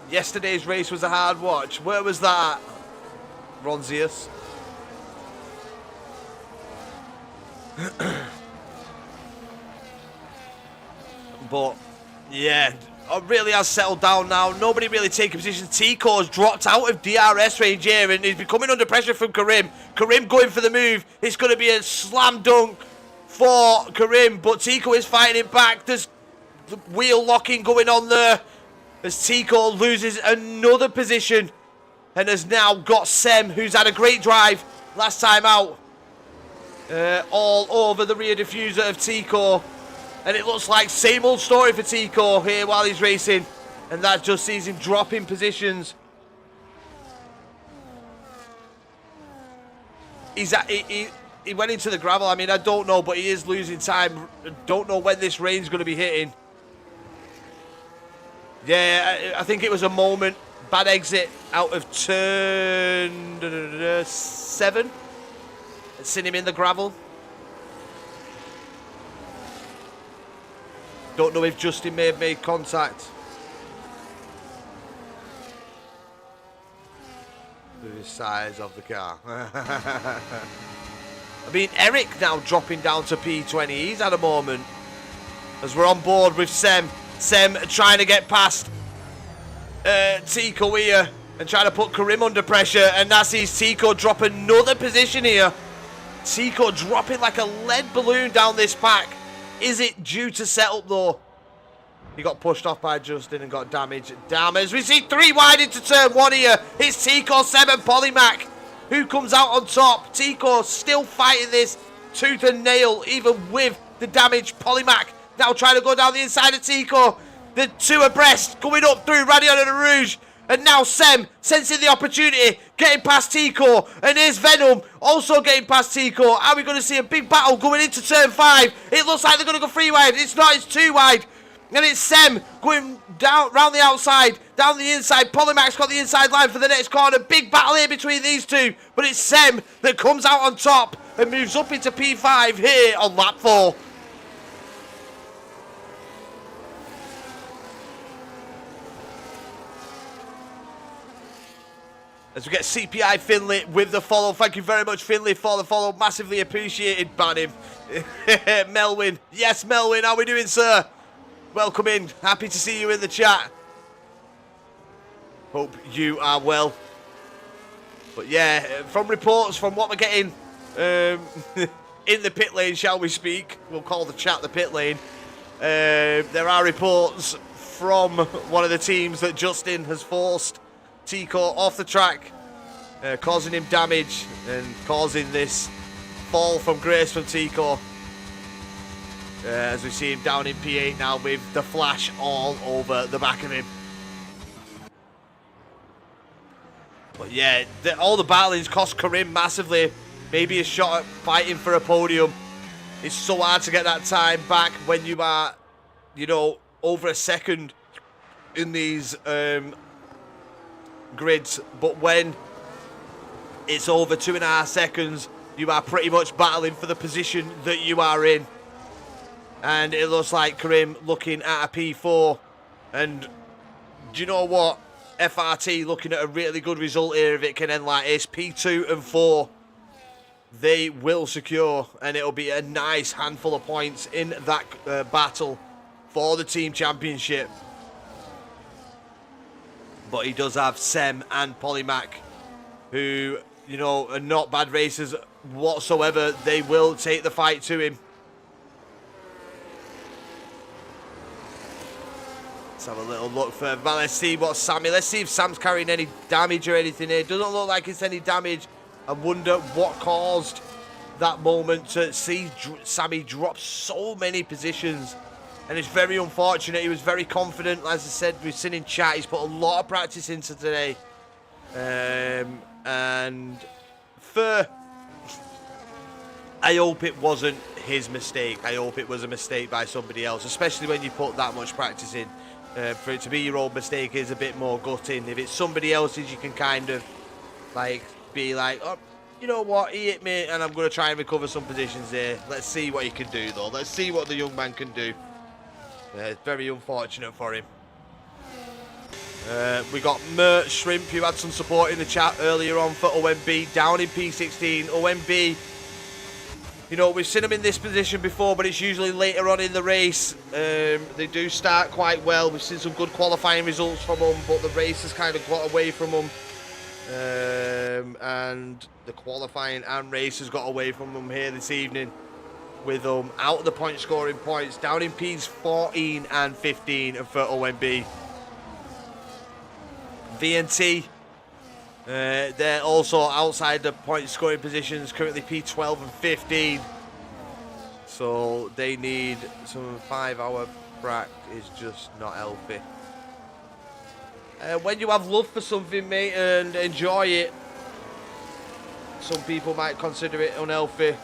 Yesterday's race was a hard watch. Where was that, Ronzius? But yeah, it really has settled down now. Nobody really taking position. Tico's dropped out of DRS range here, and he's becoming under pressure from Karim. Karim going for the move. It's going to be a slam dunk for Karim, but Tico is fighting it back. There's the wheel locking going on there as Tico loses another position and has now got Sem, who's had a great drive last time out, all over the rear diffuser of Tico. And it looks like same old story for Tico here while he's racing. And that just sees him dropping positions. He went into the gravel. I mean, I don't know, but he is losing time. Don't know when this rain's going to be hitting. Yeah, I think it was a moment. Bad exit out of turn 7. Seen him in the gravel. Don't know if Justin may have made contact. The size of the car. I mean, Eric now dropping down to P20. He's had a moment. As we're on board with Sem. Sem trying to get past Tico here and trying to put Karim under pressure. And that sees Tico drop another position here. Tico dropping like a lead balloon down this pack. Is it due to setup though? He got pushed off by Justin and got damaged. Damn, as we see 3 wide into turn 1 here. It's Tico, Sem and Polymac Who comes out on top? Tico still fighting this tooth and nail, even with the damage. Polymac now trying to go down the inside of Tico. The two abreast going up through Radion and Rouge. And now Sem, sensing the opportunity, getting past Tico. And here's Venom, also getting past Tico. Are we going to see a big battle going into turn 5? It looks like they're going to go 3 wide. It's not, it's 2 wide. And it's Sem going down, round the outside, down the inside. Polymac's got the inside line for the next corner. Big battle here between these two. But it's Sem that comes out on top and moves up into P5 here on lap 4. As we get CPI Finley with the follow. Thank you very much, Finley, for the follow. Massively appreciated. Ban him. Melwin. Yes, Melwin. How are we doing, sir? Welcome in. Happy to see you in the chat. Hope you are well. But yeah, from reports, from what we're getting in the pit lane, shall we speak? We'll call the chat the pit lane. There are reports from one of the teams that Justin has forced Tico off the track, causing him damage and causing this fall from grace from Tico. As we see him down in P8 now with the flash all over the back of him. But yeah, all the battlings cost Karim massively. Maybe a shot at fighting for a podium. It's so hard to get that time back when you are, you know, over a second in these grids. But when it's over 2.5 seconds, you are pretty much battling for the position that you are in. And it looks like Karim looking at a P4. And do you know what? FRT looking at a really good result here if it can end like this. P2 and 4. They will secure. And it'll be a nice handful of points in that battle for the team championship. But he does have Sem and Polymac, who, you know, are not bad racers whatsoever. They will take the fight to him. Let's have a little look further. Let's see what Sammy. Let's see if Sam's carrying any damage or anything here. Doesn't look like it's any damage. I wonder what caused that moment to see Sammy drop so many positions. And it's very unfortunate. He was very confident. As I said, we've seen in chat, he's put a lot of practice into today. And I hope it wasn't his mistake. I hope it was a mistake by somebody else, especially when you put that much practice in. For it to be your own mistake is a bit more gutting. If it's somebody else's, you can kind of like be like, oh, you know what, he hit me and I'm going to try and recover some positions there. Let's see what he can do though. Let's see what the young man can do. It's very unfortunate for him. We got Mert Shrimp, who had some support in the chat earlier on for OMB, down in P16. OMB, you know, we've seen them in this position before, but it's usually later on in the race. They do start quite well. We've seen some good qualifying results from them, but the race has kind of got away from them. And the qualifying and race has got away from them here this evening, with them out of the point scoring points, down in Ps 14 and 15 for OMB. VNT, they're also outside the point scoring positions, currently P12 and 15. So they need some 5-hour prac is just not healthy. When you have love for something, mate, and enjoy it, some people might consider it unhealthy.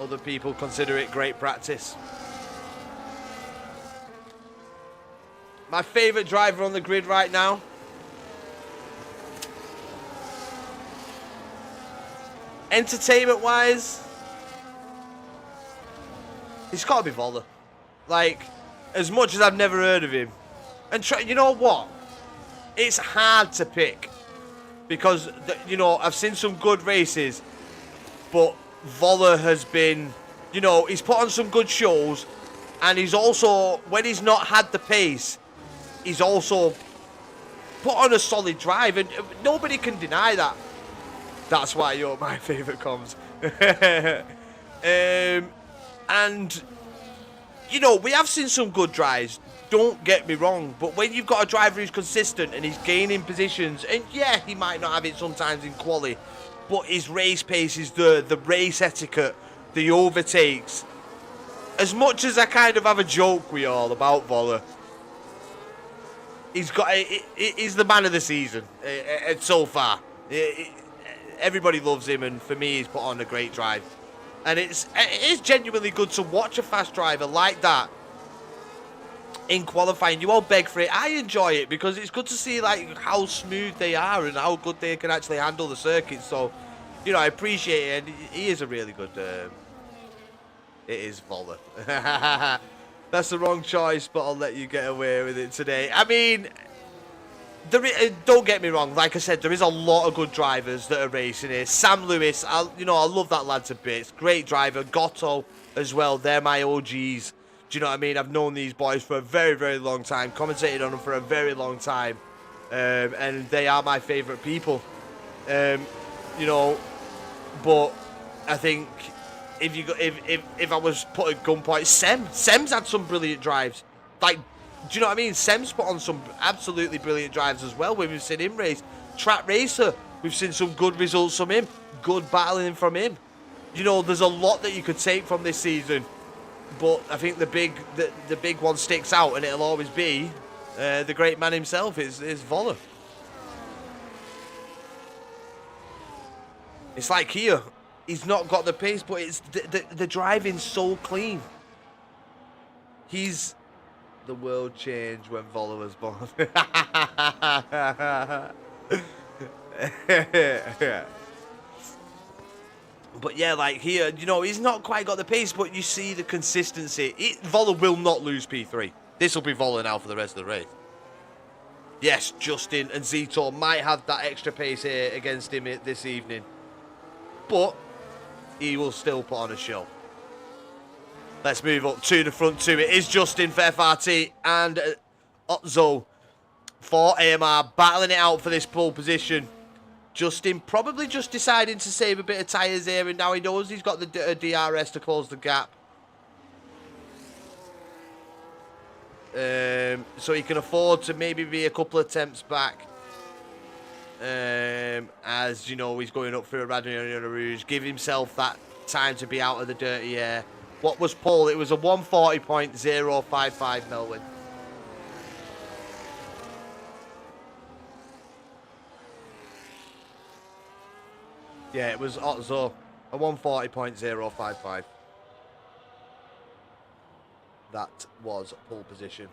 Other people consider it great practice. My favourite driver on the grid right now, entertainment-wise, it's got to be Voller. Like, as much as I've never heard of him. And you know what? It's hard to pick. Because, you know, I've seen some good races. But Voller has been, you know, he's put on some good shows. And he's also, when he's not had the pace, he's also put on a solid drive. And nobody can deny that. That's why you're my favourite comms. And, you know, we have seen some good drives. don't get me wrong, but when you've got a driver who's consistent and he's gaining positions, and yeah, he might not have it sometimes in quali, but his race pace is the race etiquette, the overtakes. As much as I kind of have a joke with y'all about Voller, he's the man of the season so far. Everybody loves him, and for me, he's put on a great drive. And it is genuinely good to watch a fast driver like that in qualifying. You all beg for it. I enjoy it because it's good to see like how smooth they are and how good they can actually handle the circuit. So, you know, I appreciate it, and he is a really good. It is Voller. That's the wrong choice, but I'll let you get away with it today. I mean, don't get me wrong. Like I said, there is a lot of good drivers that are racing here. Sam Lewis, I love that lad to bits. Great driver. Gotto as well. They're my OGs. Do you know what I mean? I've known these boys for a very, very long time. Commentated on them for a very long time. And they are my favourite people. You know, but I think if I was put at gunpoint, Sem's had some brilliant drives. Like, do you know what I mean? Sem's put on some absolutely brilliant drives as well when we've seen him race. Track Racer, we've seen some good results from him. Good battling from him. You know, there's a lot that you could take from this season. But I think the big one sticks out, and it'll always be the great man himself, is Voller. It's like here, he's not got the pace, but it's the driving's so clean. The world changed when Voller was born. But yeah, like here, you know, he's not quite got the pace, but you see the consistency. Voller will not lose P3. This will be Voller now for the rest of the race. Yes, Justin and Zito might have that extra pace here against him this evening, but he will still put on a show. Let's move up to the front two. It is Justin for FRT and Otzo for AMR battling it out for this pole position. Justin probably just deciding to save a bit of tyres here, and now he knows he's got the DRS to close the gap. So he can afford to maybe be a couple of attempts back. As, you know, he's going up through a Radon Rouge. Give himself that time to be out of the dirty air. What was pole? It was a 140.055 Melwin. Yeah, it was Otzo, a 140.055. That was pole position.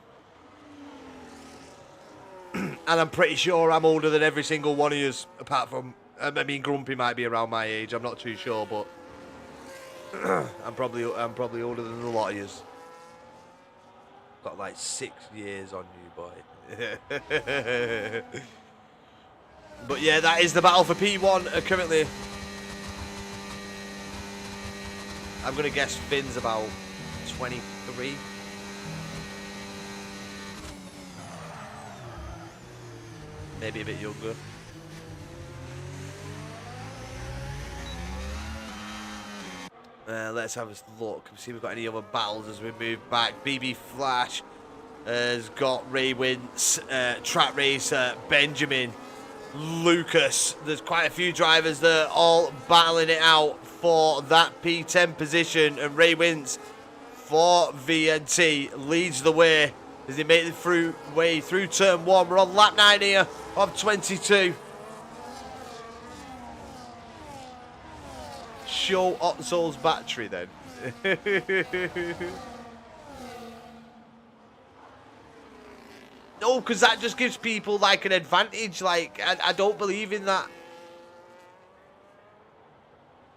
And I'm pretty sure I'm older than every single one of you, apart from, I mean, Grumpy might be around my age, I'm not too sure, but I'm probably older than a lot of you. Got like 6 years on you, boy. But yeah, that is the battle for P1 currently. I'm going to guess Finn's about 23. Maybe a bit younger. Let's have a look. See if we've got any other battles as we move back. BB Flash has got Ray Wintz, Track Racer, Benjamin, Lucas. There's quite a few drivers that are all battling it out for that P10 position, and Ray Wintz for VNT leads the way as he makes the way through turn 1. We're on lap 9 here of 22. Show Otzo's battery then. No, because that just gives people like an advantage. Like, I don't believe in that.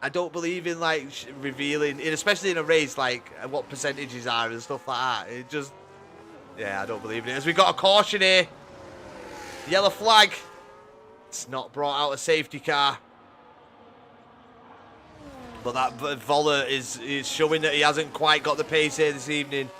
I don't believe in like revealing, especially in a race, like what percentages are and stuff like that. It just, yeah, I don't believe in it. As we got a caution here, yellow flag. It's not brought out a safety car. But that Voller is showing that he hasn't quite got the pace here this evening.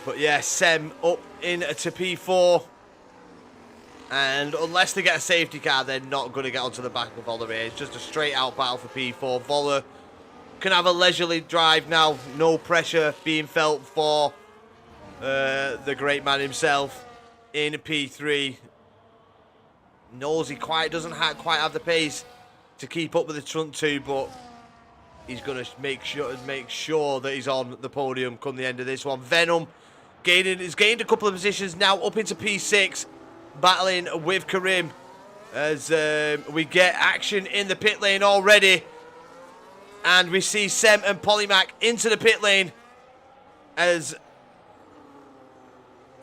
But yeah, Sem up into P4. And unless they get a safety car, they're not going to get onto the back of Voller here. It's just a straight out battle for P4. Voller can have a leisurely drive now. No pressure being felt for the great man himself in P3. Knows he doesn't quite have the pace to keep up with the front two, but he's going to make sure that he's on the podium come the end of this one. Venom has gained a couple of positions now, up into P6, battling with Karim as we get action in the pit lane already. And we see Sem and Polymac into the pit lane as...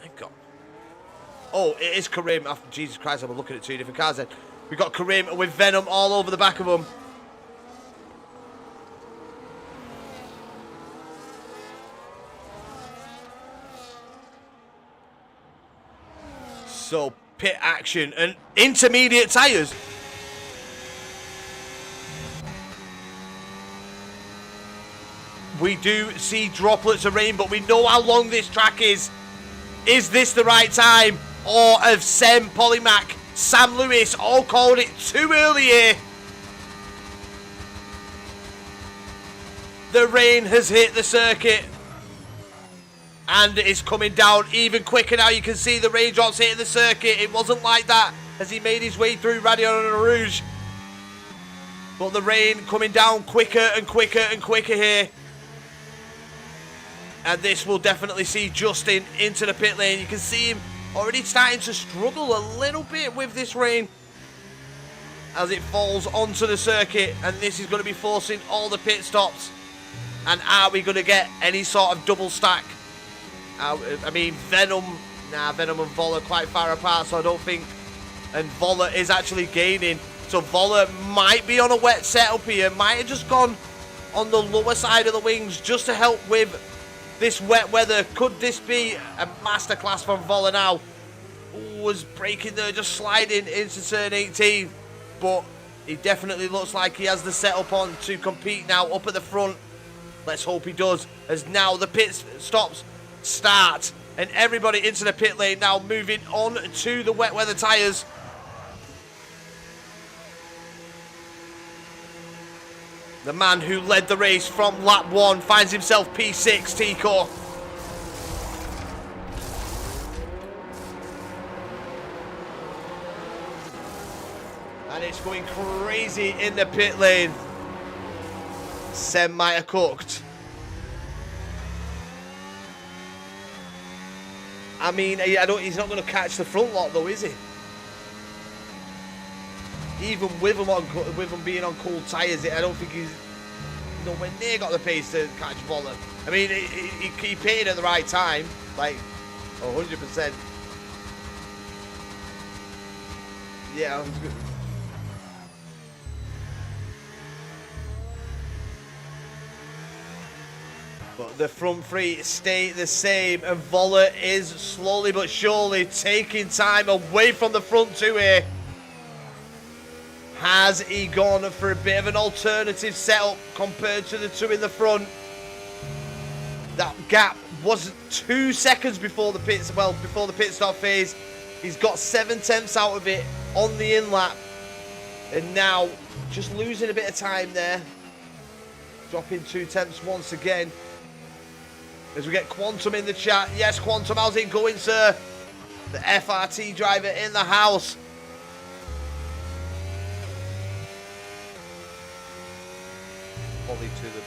Hang on. Oh, it is Karim. Oh, Jesus Christ, I'm looking at two different cars then. We've got Karim with Venom all over the back of him. So, pit action and intermediate tyres. We do see droplets of rain, but we know how long this track is. Is this the right time? Or have Sem, Polymac, Sam Lewis all called it too early here? The rain has hit the circuit. And it's coming down even quicker now. You can see the raindrops hitting the circuit. It wasn't like that as he made his way through Radio Rouge. But the rain coming down quicker and quicker and quicker here. And this will definitely see Justin into the pit lane. You can see him already starting to struggle a little bit with this rain as it falls onto the circuit. And this is going to be forcing all the pit stops. And are we going to get any sort of double stack? I mean, Venom and Voller quite far apart, so I don't think... And Voller is actually gaining. So Voller might be on a wet setup here. Might have just gone on the lower side of the wings just to help with this wet weather. Could this be a masterclass from Voller now? Was braking there, just sliding into turn 18. But he definitely looks like he has the setup on to compete now up at the front. Let's hope he does, as now the pit stops start and everybody into the pit lane now, moving on to the wet weather tyres. The man who led the race from lap 1 finds himself P6, Tico. And it's going crazy in the pit lane. Sem might have cooked. I mean, he's not going to catch the front lot though, is he? Even with him being on cold tyres, I don't think he's nowhere near got the pace to catch Voller. I mean, he pitted at the right time, like 100%. Yeah, I'm good. But the front three stay the same, and Voller is slowly but surely taking time away from the front two here. Has he gone for a bit of an alternative setup compared to the two in the front? That gap was 2 seconds before the before the pit stop phase. He's got 7/10 out of it on the in lap, and now just losing a bit of time there, dropping 2/10 once again. As we get Quantum in the chat. Yes, Quantum, how's it going, sir? The FRT driver in the house. Ollie to the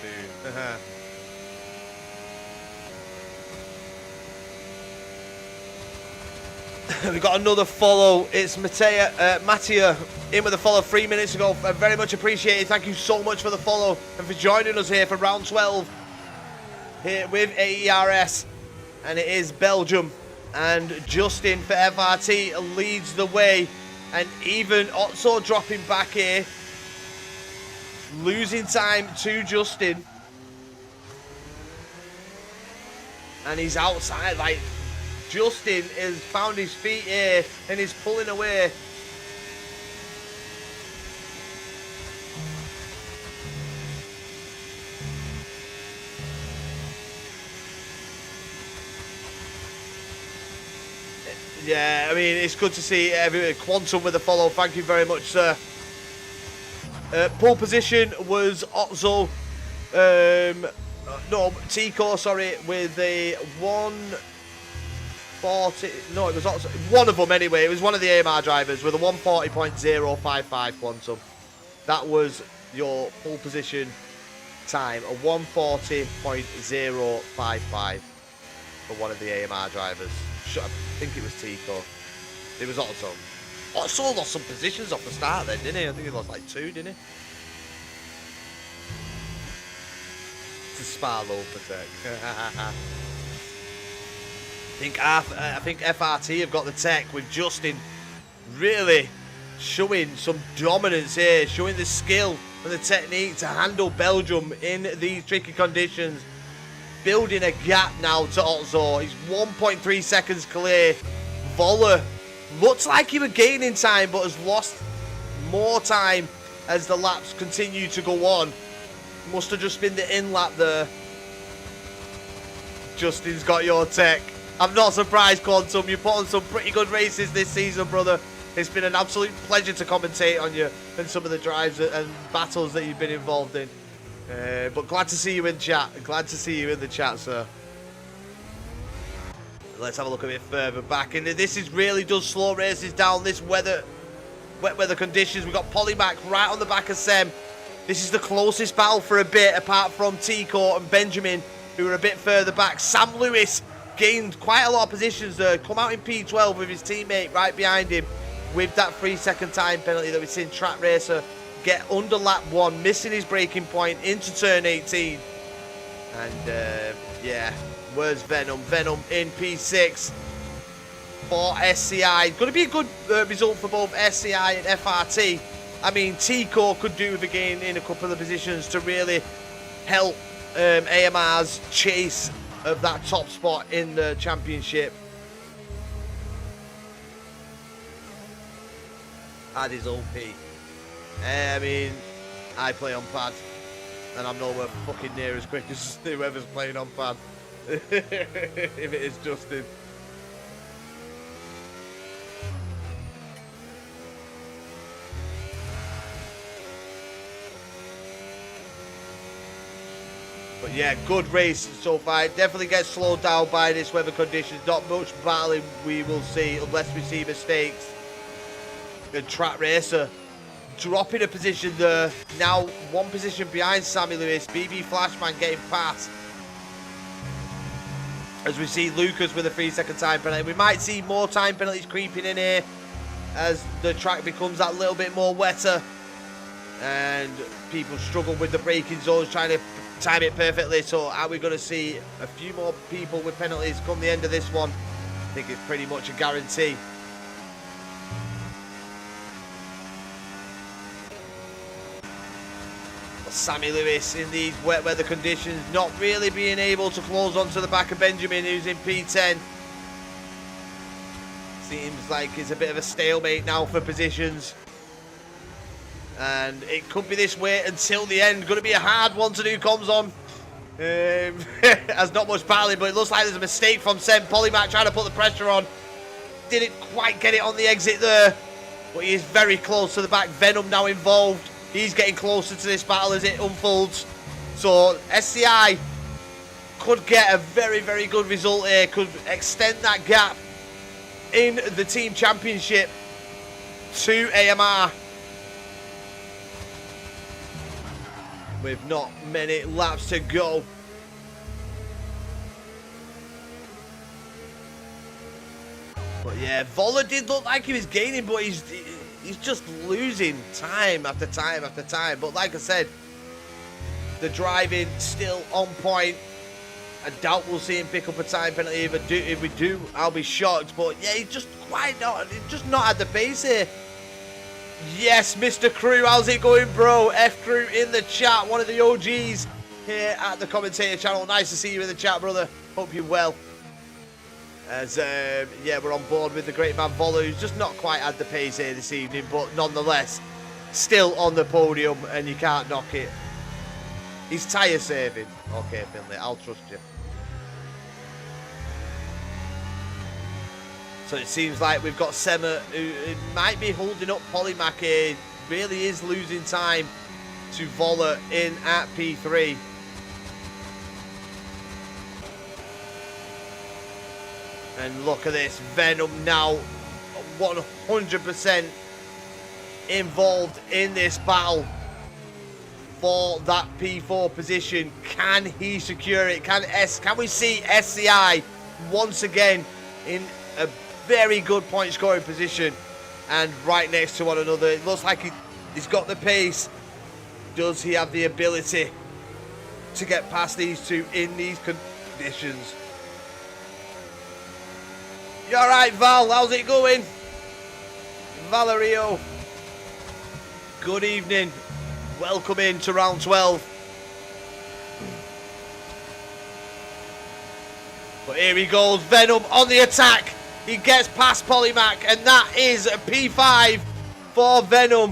moon. We've got another follow. It's Mattia in with a follow 3 minutes ago. Very much appreciated. Thank you so much for the follow and for joining us here for round 12. Here with AERS, and it is Belgium, and Justin for FRT leads the way, and even Otso dropping back here, losing time to Justin, and he's outside. Like, Justin has found his feet here and he's pulling away. Yeah, I mean, it's good to see everyone. Quantum with a follow. Thank you very much, sir. Pole position was Otzo. No, Tico, sorry, with a 140. No, it was Otzo. One of them anyway. It was one of the AMR drivers with a 140.055 Quantum. That was your pole position time, a 140.055 for one of the AMR drivers. I think it was Tico. It was Otto. Otto lost some positions off the start then, didn't he? I think he lost like 2, didn't he? To Spa low protect. I think FRT have got the tech with Justin really showing some dominance here, showing the skill and the technique to handle Belgium in these tricky conditions. Building a gap now to Otzo. He's 1.3 seconds clear. Voller looks like he was gaining time, but has lost more time as the laps continue to go on. Must have just been the in lap there. Justin's got your tech. I'm not surprised, Quantum. You put on some pretty good races this season, brother. It's been an absolute pleasure to commentate on you and some of the drives and battles that you've been involved in. But glad to see you in chat. Glad to see you in the chat, sir. Let's have a look a bit further back. And this really does slow races down. This wet weather conditions. We've got Polymac right on the back of Sem. This is the closest battle for a bit, apart from Tico and Benjamin, who are a bit further back. Sam Lewis gained quite a lot of positions there. Come out in P12 with his teammate right behind him with that 3-second time penalty that we've seen Track Racer get under lap 1, missing his braking point into turn 18. And yeah, where's Venom? Venom in P6 for SCI. Going to be a good result for both SCI and FRT. I mean, Tico could do with a gain in a couple of positions to really help AMR's chase of that top spot in the championship. That is OP. I mean, I play on pad, and I'm nowhere fucking near as quick as whoever's playing on pad. If it is Justin. But yeah, good race so far. It definitely gets slowed down by this weather conditions. Not much battling we will see unless we see mistakes. The Track Racer dropping a position there. Now one position behind Sammy Lewis. BB Flashman getting past. As we see Lucas with a 3-second time penalty. We might see more time penalties creeping in here as the track becomes that little bit more wetter. And people struggle with the braking zones, trying to time it perfectly. So are we going to see a few more people with penalties come the end of this one? I think it's pretty much a guarantee. Sammy Lewis in these wet weather conditions, not really being able to close onto the back of Benjamin, who's in P10. Seems like it's a bit of a stalemate now for positions. And it could be this way until the end. Going to be a hard one to do comms on. Has not much battling, but it looks like there's a mistake from Sem. Polymac trying to put the pressure on. Didn't quite get it on the exit there. But he is very close to the back. Venom now involved. He's getting closer to this battle as it unfolds. So SCI could get a very, very good result here. Could extend that gap in the team championship to AMR. With not many laps to go. But yeah, Voller did look like he was gaining, but he's just losing time after time after time. But like I said, the driving still on point. I doubt we'll see him pick up a time penalty. If we do, I'll be shocked. But yeah, he's just not at the pace here. Yes, Mr. Crew, how's it going, bro? F Crew in the chat, one of the OGs here at the commentator channel. Nice to see you in the chat, brother. Hope you're well. As, yeah, we're on board with the great man Voller, who's just not quite at the pace here this evening, but nonetheless, still on the podium, and you can't knock it. He's tyre saving. Okay, Finley, I'll trust you. So it seems like we've got Sema, who might be holding up Polymac here. Really is losing time to Voller in at P3. And look at this, Venom now 100% involved in this battle for that P4 position. Can he secure it? Can we see SCI once again in a very good point scoring position and right next to one another? It looks like he's got the pace. Does he have the ability to get past these two in these conditions? You alright, Val? How's it going? Valerio, good evening. Welcome into round 12. But here he goes, Venom on the attack. He gets past Polymac, and that is a P5 for Venom.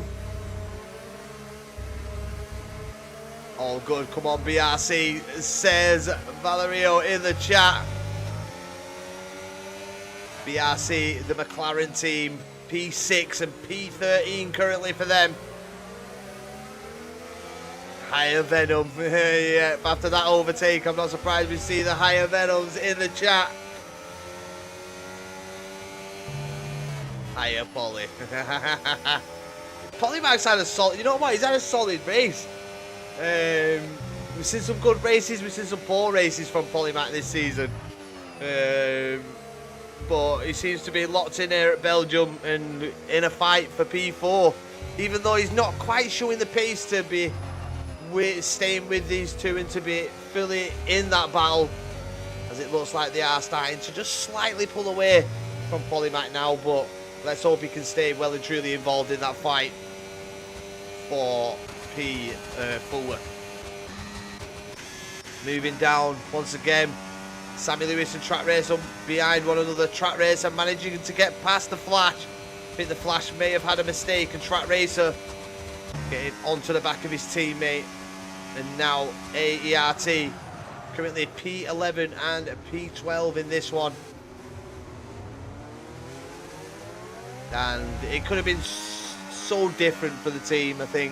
All good, come on BRC, says Valerio in the chat. BRC, the McLaren team, P6 and P13 currently for them. Higher Venom, yeah, after that overtake, I'm not surprised we see the higher Venoms in the chat. Higher Poly. Polymac's had a solid, you know what, he's had a solid race. We've seen some good races, we've seen some poor races from Polymac this season. But he seems to be locked in here at Belgium and in a fight for P4. Even though he's not quite showing the pace to be staying with these two and to be fully in that battle. As it looks like they are starting to just slightly pull away from Polymac now. But let's hope he can stay well and truly involved in that fight for P4. Moving down once again. Sammy Lewis and Track Racer behind one another. Track Racer managing to get past the Flash. I think the Flash may have had a mistake, and Track Racer getting onto the back of his teammate. And now AERT currently P11 and P12 in this one. And it could have been so different for the team, I think.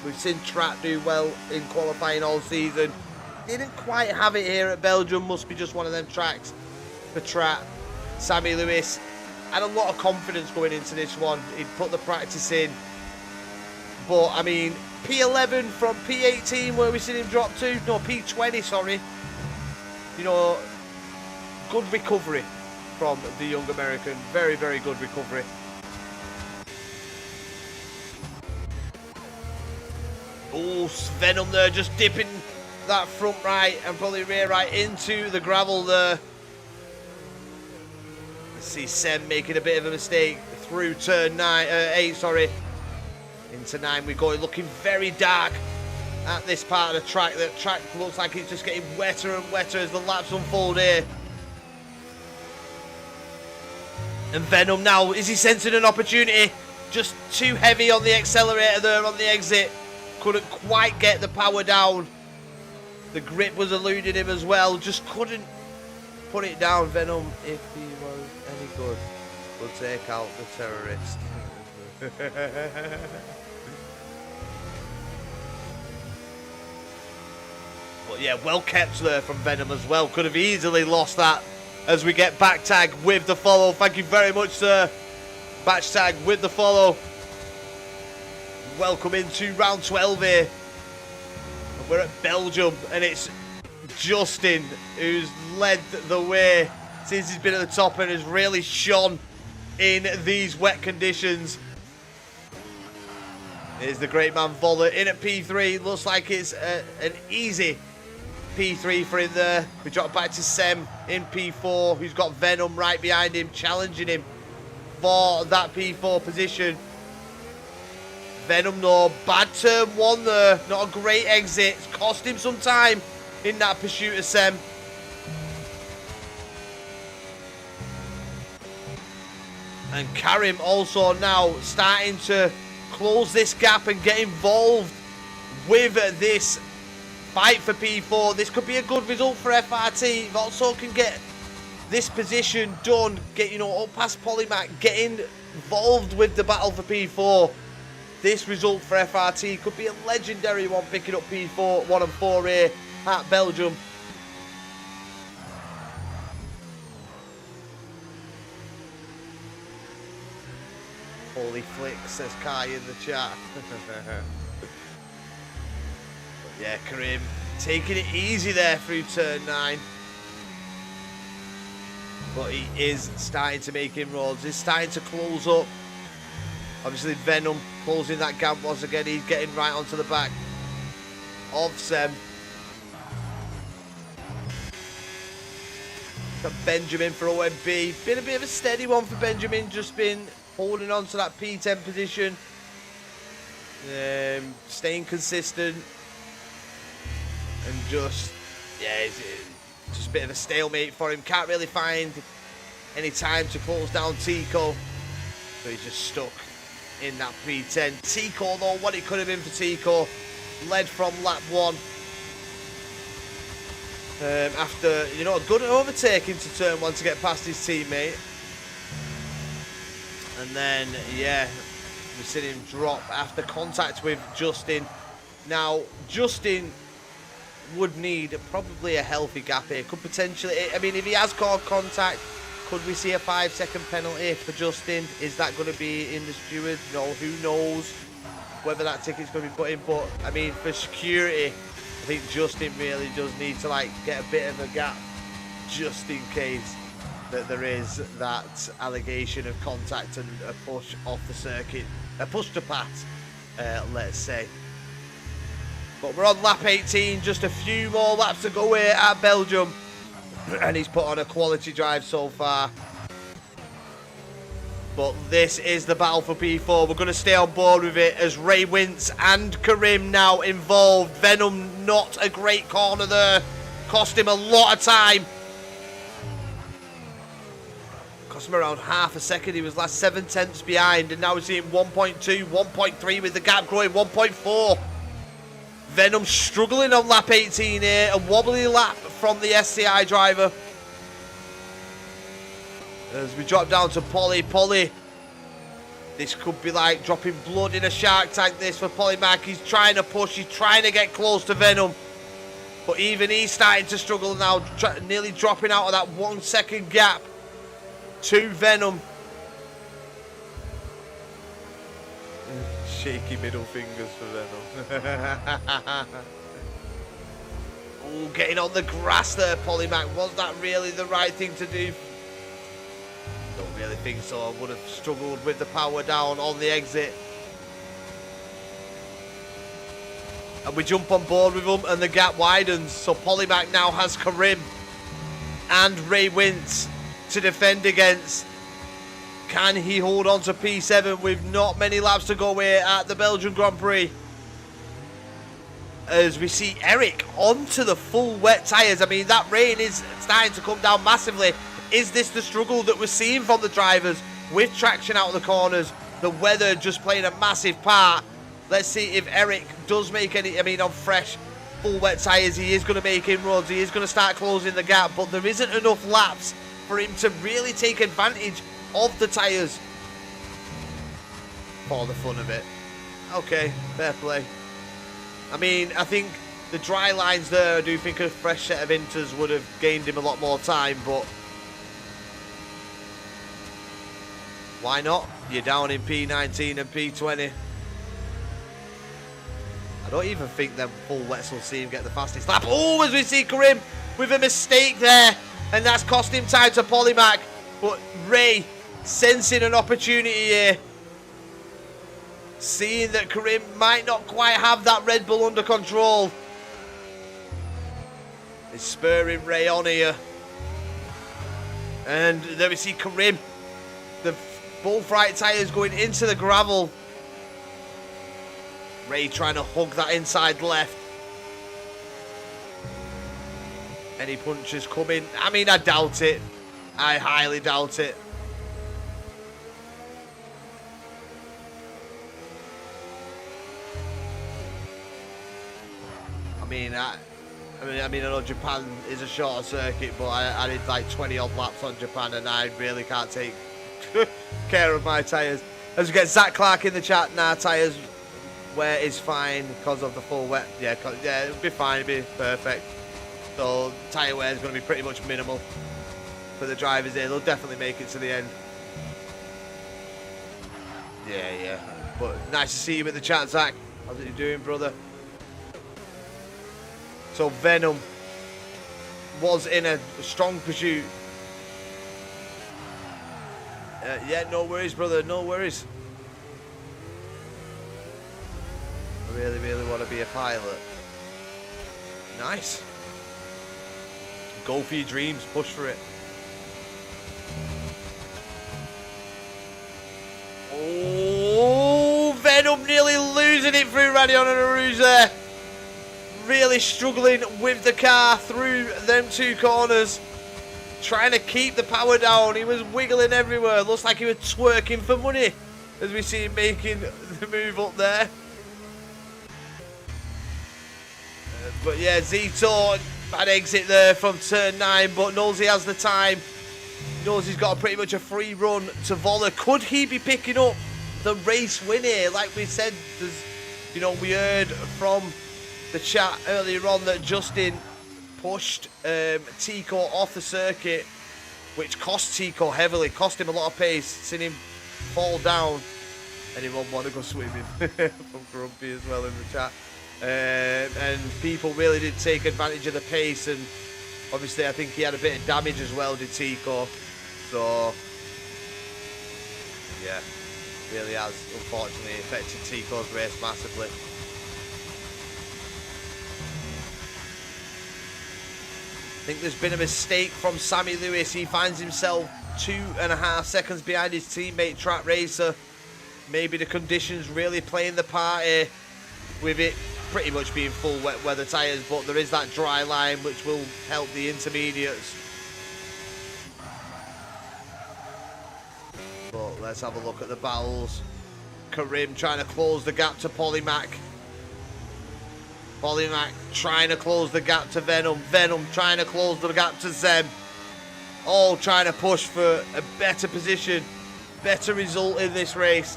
We've seen Track do well in qualifying all season. Didn't quite have it here at Belgium. Must be just one of them tracks for Track. Sammy Lewis had a lot of confidence going into this one. He'd put the practice in. But, I mean, P11 from P18, where we seen him drop to. No, P20, sorry. You know, good recovery from the young American. Very, very good recovery. Oh, Venom there just dipping that front right and probably rear right into the gravel there. Let's see Sem making a bit of a mistake through turn 8, sorry. Into 9 we go, looking very dark at this part of the track. The track looks like it's just getting wetter and wetter as the laps unfold here. And Venom now, is he sensing an opportunity? Just too heavy on the accelerator there on the exit. Couldn't quite get the power down. The grip was eluding him as well. Just couldn't put it down. Venom, if he was any good, will take out the terrorist. But yeah, well kept there from Venom as well. Could have easily lost that as we get back tag with the follow. Thank you very much, sir. Batch tag with the follow. Welcome into round 12 here. We're at Belgium, and it's Justin who's led the way since he's been at the top and has really shone in these wet conditions. Here's the great man Voller in at P3. Looks like it's an easy P3 for him there. We drop back to Sem in P4, who's got Venom right behind him, challenging him for that P4 position. Venom, no, bad turn 1 there. Not a great exit. It's cost him some time in that pursuit of Sem. And Karim also now starting to close this gap and get involved with this fight for P4. This could be a good result for FRT. If also can get this position done, get, you know, up past Polymac, getting involved with the battle for P4. This result for FRT could be a legendary one, picking up P4, 1 and 4 here at Belgium. Holy flick, says Kai in the chat. But yeah, Karim taking it easy there through turn 9. But he is starting to make inroads. He's starting to close up. Obviously, Venom closing that gap once again. He's getting right onto the back of Sem. Got Benjamin for OMB. Been a bit of a steady one for Benjamin. Just been holding on to that P10 position. Staying consistent. And just, yeah, it's just a bit of a stalemate for him. Can't really find any time to close down Tico. So he's just stuck in that P10. Tico, though, what it could have been for Tico. Led from lap 1. After, you know, a good overtaking to turn 1 to get past his teammate. And then, yeah, we've seen him drop after contact with Justin. Now, Justin would need probably a healthy gap here. Could potentially, I mean, if he has caught contact, could we see a 5-second penalty for Justin? Is that going to be in the steward? No, who knows whether that ticket's going to be put in. But, I mean, for security, I think Justin really does need to, like, get a bit of a gap just in case that there is that allegation of contact and a push off the circuit. A push to pass, let's say. But we're on lap 18, just a few more laps to go here at Belgium. And he's put on a quality drive so far. But this is the battle for P4. We're going to stay on board with it as Ray Wintz and Karim now involved. Venom, not a great corner there. Cost him a lot of time. Cost him around half a second. He was last 7 tenths behind. And now we're seeing 1.2, 1.3 with the gap growing, 1.4. Venom struggling on lap 18 here. A wobbly lap from the SCI driver. As we drop down to Polly. Polly, this could be like dropping blood in a shark tank, this for Polymac. He's trying to push. He's trying to get close to Venom. But even he's starting to struggle now. Nearly dropping out of that 1 second gap to Venom. Shaky middle fingers for Venom. Oh, getting on the grass there, Polymac. Was that really the right thing to do? Don't really think so. I would have struggled with the power down on the exit. And we jump on board with them and the gap widens. So Polymac now has Karim and Ray Wintz to defend against. Can he hold on to P7 with not many laps to go here at the Belgian Grand Prix? As we see Eric onto the full wet tyres. I mean, that rain is starting to come down massively. Is this the struggle that we're seeing from the drivers with traction out of the corners? The weather just playing a massive part. Let's see if Eric does make any, I mean, on fresh, full wet tyres, he is going to make inroads. He is going to start closing the gap, but there isn't enough laps for him to really take advantage of the tyres for the fun of it. Okay, fair play. I mean, I think the dry lines there, I do think a fresh set of inters would have gained him a lot more time, but why not? You're down in P19 and P20. I don't even think them full wets will see him get the fastest lap. Oh, as we see Karim with a mistake there, and that's cost him time to Polymac. But Ray sensing an opportunity here, seeing that Karim might not quite have that Red Bull under control, is spurring Ray on here. And there we see Karim, the both right tyres going into the gravel. Ray trying to hug that inside left. Any punches coming? I mean, I doubt it. I highly doubt it. I mean, I mean, I know Japan is a shorter circuit, but I did like 20 odd laps on Japan, and I really can't take care of my tyres. As we get Zach Clark in the chat, nah, tyres wear is fine because of the full wet. Yeah, it'll be fine, it'll be perfect. So tyre wear is going to be pretty much minimal for the drivers here. They'll definitely make it to the end. Yeah. But nice to see you in the chat, Zach. How's it you doing, brother? So Venom was in a strong pursuit. Yeah, no worries, brother, no worries. I really, really want to be a pilot. Nice. Go for your dreams, push for it. Oh, Venom nearly losing it through Radion and Arouge there. Really struggling with the car through them two corners. Trying to keep the power down. He was wiggling everywhere. Looks like he was twerking for money as we see him making the move up there. But yeah, Zito, bad exit there from turn 9, but knows he has the time. Knows he's got pretty much a free run to Voller. Could he be picking up the race win here? Like we said, we heard from the chat earlier on that Justin pushed Tico off the circuit, which cost Tico heavily, cost him a lot of pace, seen him fall down. Anyone want to go swimming? From Grumpy as well in the chat. And people really did take advantage of the pace, and obviously I think he had a bit of damage as well, did Tico. So yeah, really has unfortunately affected Tico's race massively. I think there's been a mistake from Sammy Lewis. He finds himself 2.5 seconds behind his teammate Track Racer. Maybe the conditions really playing the part here, with it pretty much being full wet weather tyres, but there is that dry line which will help the intermediates. But let's have a look at the battles. Karim trying to close the gap to Polymac. Polymac trying to close the gap to Venom. Venom trying to close the gap to Zem. All trying to push for a better position, better result in this race.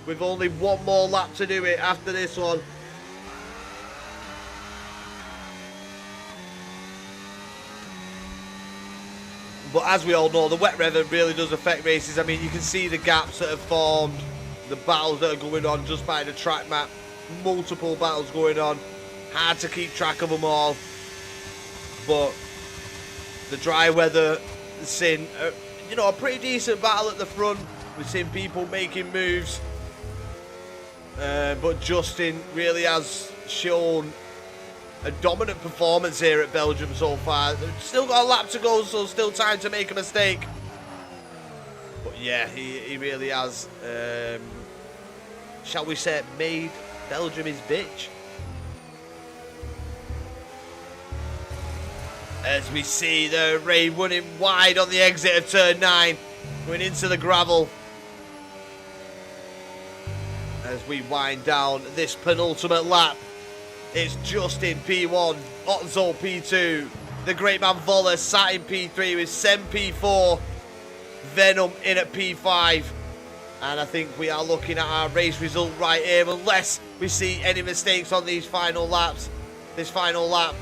With only one more lap to do it after this one. But as we all know, the wet weather really does affect races. I mean, you can see the gaps that have formed, the battles that are going on just by the track map. Multiple battles going on. Hard to keep track of them all. But the dry weather has seen, a pretty decent battle at the front. We've seen people making moves. But Justin really has shown a dominant performance here at Belgium so far. Still got a lap to go, so still time to make a mistake. But yeah, he really has, shall we say, made Belgium his bitch. As we see the Ray running wide on the exit of turn 9, going into the gravel. As we wind down this penultimate lap, it's Justin P1, Otzo P2, the great man Voller sat in P3 with Sem P4, Venom in at P5. And I think we are looking at our race result right here, unless we see any mistakes on these final laps. This final lap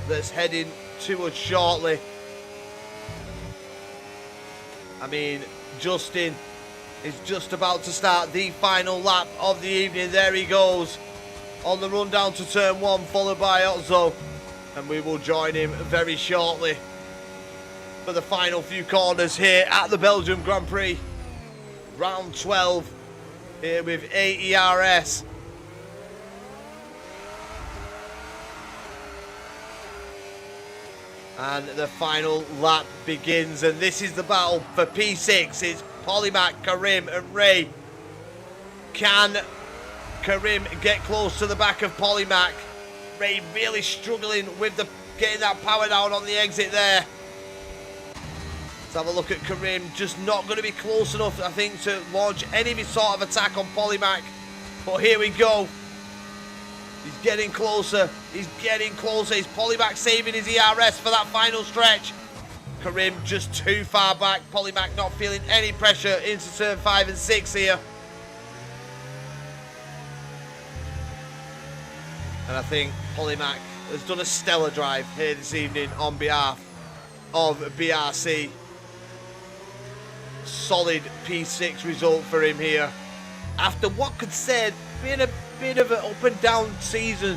that's heading to us shortly. I mean, Justin is just about to start the final lap of the evening. There he goes on the run down to turn 1, followed by Otzo. And we will join him very shortly for the final few corners here at the Belgium Grand Prix. Round 12 here with AERS. And the final lap begins, and this is the battle for P6. It's Polymac, Karim and Ray. Can Karim get close to the back of Polymac? Ray really struggling with getting that power down on the exit there. Let's have a look at Karim. Just not going to be close enough, I think, to launch any sort of attack on Polymac. But here we go. He's getting closer. He's getting closer. Is Polymac saving his ERS for that final stretch? Karim just too far back. Polymac not feeling any pressure into turn 5 and 6 here. And I think Polymac has done a stellar drive here this evening on behalf of BRC. Solid P6 result for him here. After what could said being a bit of an up and down season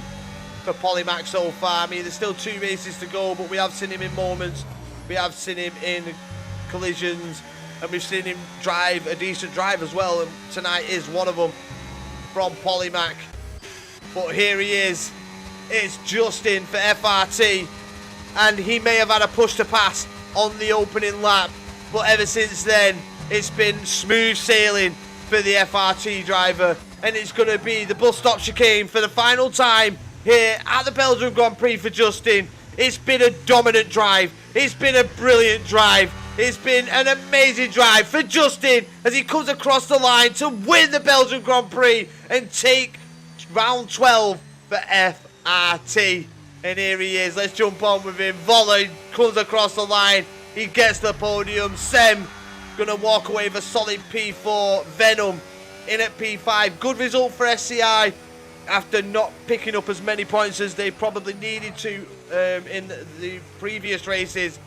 for Polymac so far. I mean, there's still 2 races to go, but we have seen him in moments. We have seen him in collisions, and we've seen him drive a decent drive as well. And tonight is one of them from Polymac. But here he is. It's Justin for FRT, and he may have had a push to pass on the opening lap, but ever since then, it's been smooth sailing for the FRT driver, and it's going to be the bus stop chicane for the final time here at the Belgium Grand Prix for Justin. It's been a dominant drive. It's been a brilliant drive. It's been an amazing drive for Justin as he comes across the line to win the Belgium Grand Prix and take round 12 for FRT. And here he is. Let's jump on with him. Volley comes across the line. He gets the podium. Sem gonna walk away with a solid P4. Venom in at P5. Good result for SCI after not picking up as many points as they probably needed to in the previous races.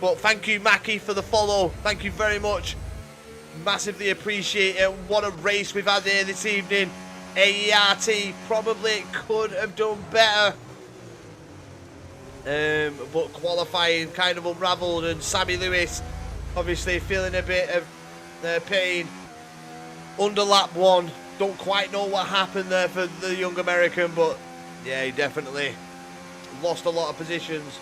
But thank you, Mackie, for the follow. Thank you very much. Massively appreciate it. What a race we've had here this evening. AERT probably could have done better. But qualifying kind of unravelled, and Sammy Lewis obviously feeling a bit of pain under lap 1. Don't quite know what happened there for the young American, but yeah, he definitely lost a lot of positions.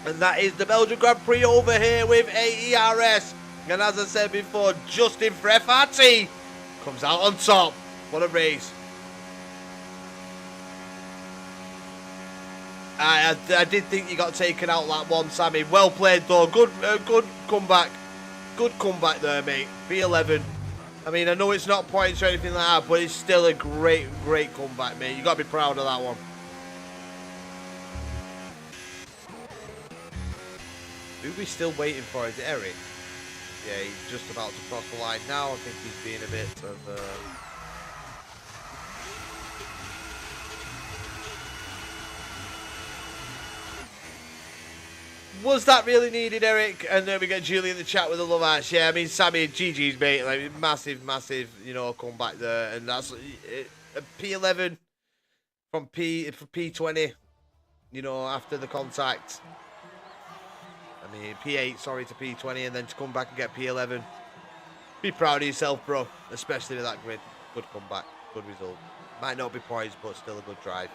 And that is the Belgian Grand Prix over here with AERS. And as I said before, Justin for FRT comes out on top. What a race. I did think you got taken out lap 1, Sammy. Well played though. Good comeback. Good comeback there, mate. P11. I mean, I know it's not points or anything like that, but it's still a great comeback, mate. You got to be proud of that one. Who are we still waiting for? Is it Eric? Yeah, he's just about to cross the line now. I think he's being a bit of... Was that really needed, Eric? And then we get Julie in the chat with the love hearts. Yeah, I mean, Sammy, GG's, mate. Like, massive, you know, comeback there. And that's a P11 from P20, you know, after the contact. I mean, P8, sorry, to P20, and then to come back and get P11. Be proud of yourself, bro. Especially with that grid. Good comeback. Good result. Might not be points, but still a good drive.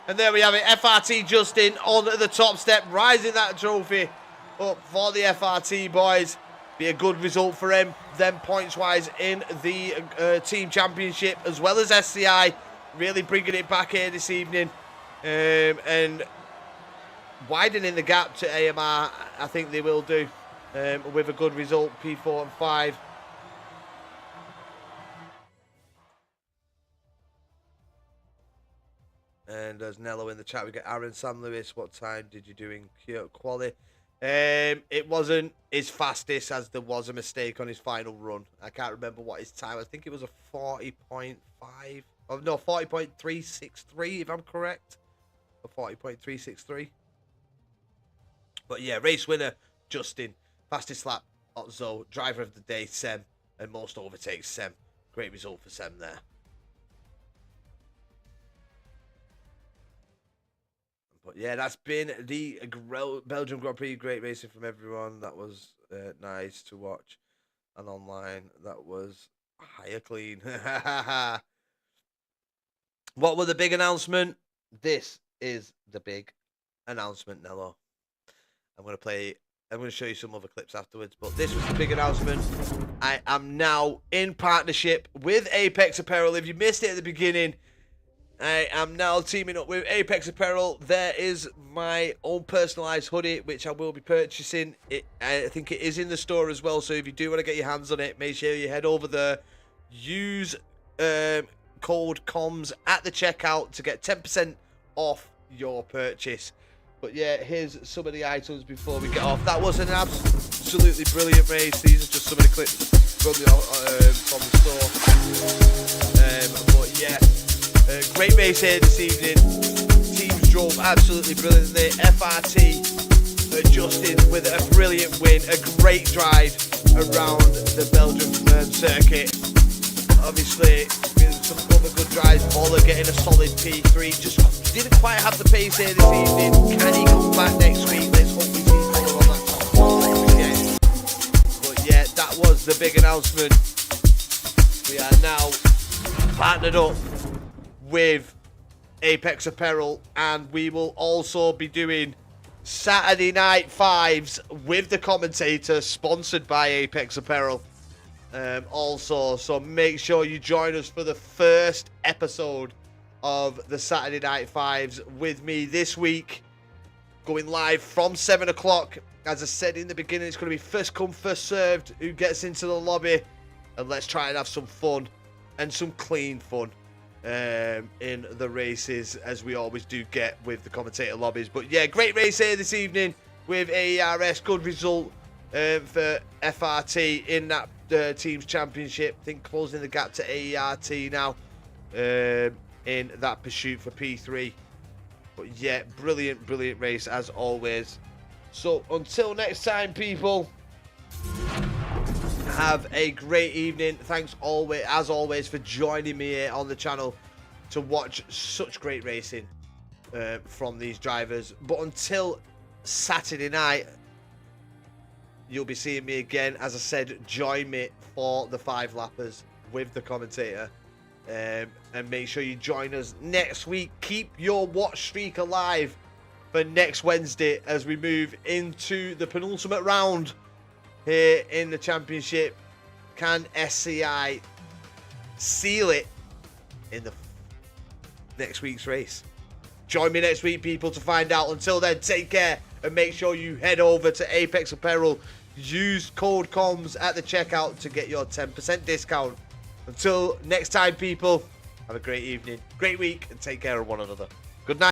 And there we have it. FRT Justin on the top step, rising that trophy up for the FRT boys. Be a good result for them points-wise in the team championship, as well as SCI. Really bringing it back here this evening. And widening the gap to AMR, I think they will do, with a good result, P4 and 5. And there's Nello in the chat. We get Aaron Sam Lewis. What time did you do in quali? It wasn't his fastest, as there was a mistake on his final run. I can't remember what his time. I think it was a 40.5. Oh no, 40.363 if I'm correct. Or 40.363. But yeah, race winner Justin. Fastest lap Otzo. Driver of the day Sem. And most overtakes Sem. Great result for Sem there. But yeah, that's been the Belgium Grand Prix. Great racing from everyone. That was nice to watch. And online, that was higher clean. What was the big announcement? This is the big announcement, Nello. I'm going to show you some other clips afterwards. But this was the big announcement. I am now in partnership with Apex Apparel. If you missed it at the beginning, I am now teaming up with Apex Apparel. There is my own personalised hoodie, which I will be purchasing. I think it is in the store as well, so if you do want to get your hands on it, make sure you head over there. Use code comms at the checkout to get 10% off your purchase. But yeah, here's some of the items before we get off. That was an absolutely brilliant race. These are just some of the clips from the store. But yeah, great race here this evening. Teams drove absolutely brilliantly. FRT adjusted with a brilliant win, a great drive around the Belgium circuit. Obviously, some other good drives. Moller getting a solid P3. Just didn't quite have the pace here this evening. Can he come back next week? Let's hope we see Moller on that top again. But yeah, that was the big announcement. We are now partnered up with Apex Apparel, and we will also be doing Saturday Night Fives with the commentator, sponsored by Apex Apparel. Also, so make sure you join us for the first episode of the Saturday Night Fives with me this week, going live from 7 o'clock. As I said in the beginning, it's going to be first come, first served who gets into the lobby, and let's try and have some fun and some clean fun in the races, as we always do get with the commentator lobbies. But yeah, great race here this evening with AERS. Good result for FRT in that team's championship. I think closing the gap to AERT now in that pursuit for P3. But yeah, brilliant race as always. So until next time, people, have a great evening. Thanks as always for joining me here on the channel to watch such great racing from these drivers. But until Saturday night, you'll be seeing me again. As I said, join me for the 5-lappers with the commentator. And make sure you join us next week. Keep your watch streak alive for next Wednesday as we move into the penultimate round here in the championship. Can SCI seal it in the next week's race? Join me next week, people, to find out. Until then, take care and make sure you head over to Apex Apparel. Use code comms at the checkout to get your 10% discount. Until next time, people, have a great evening, great week, and take care of one another. Good night.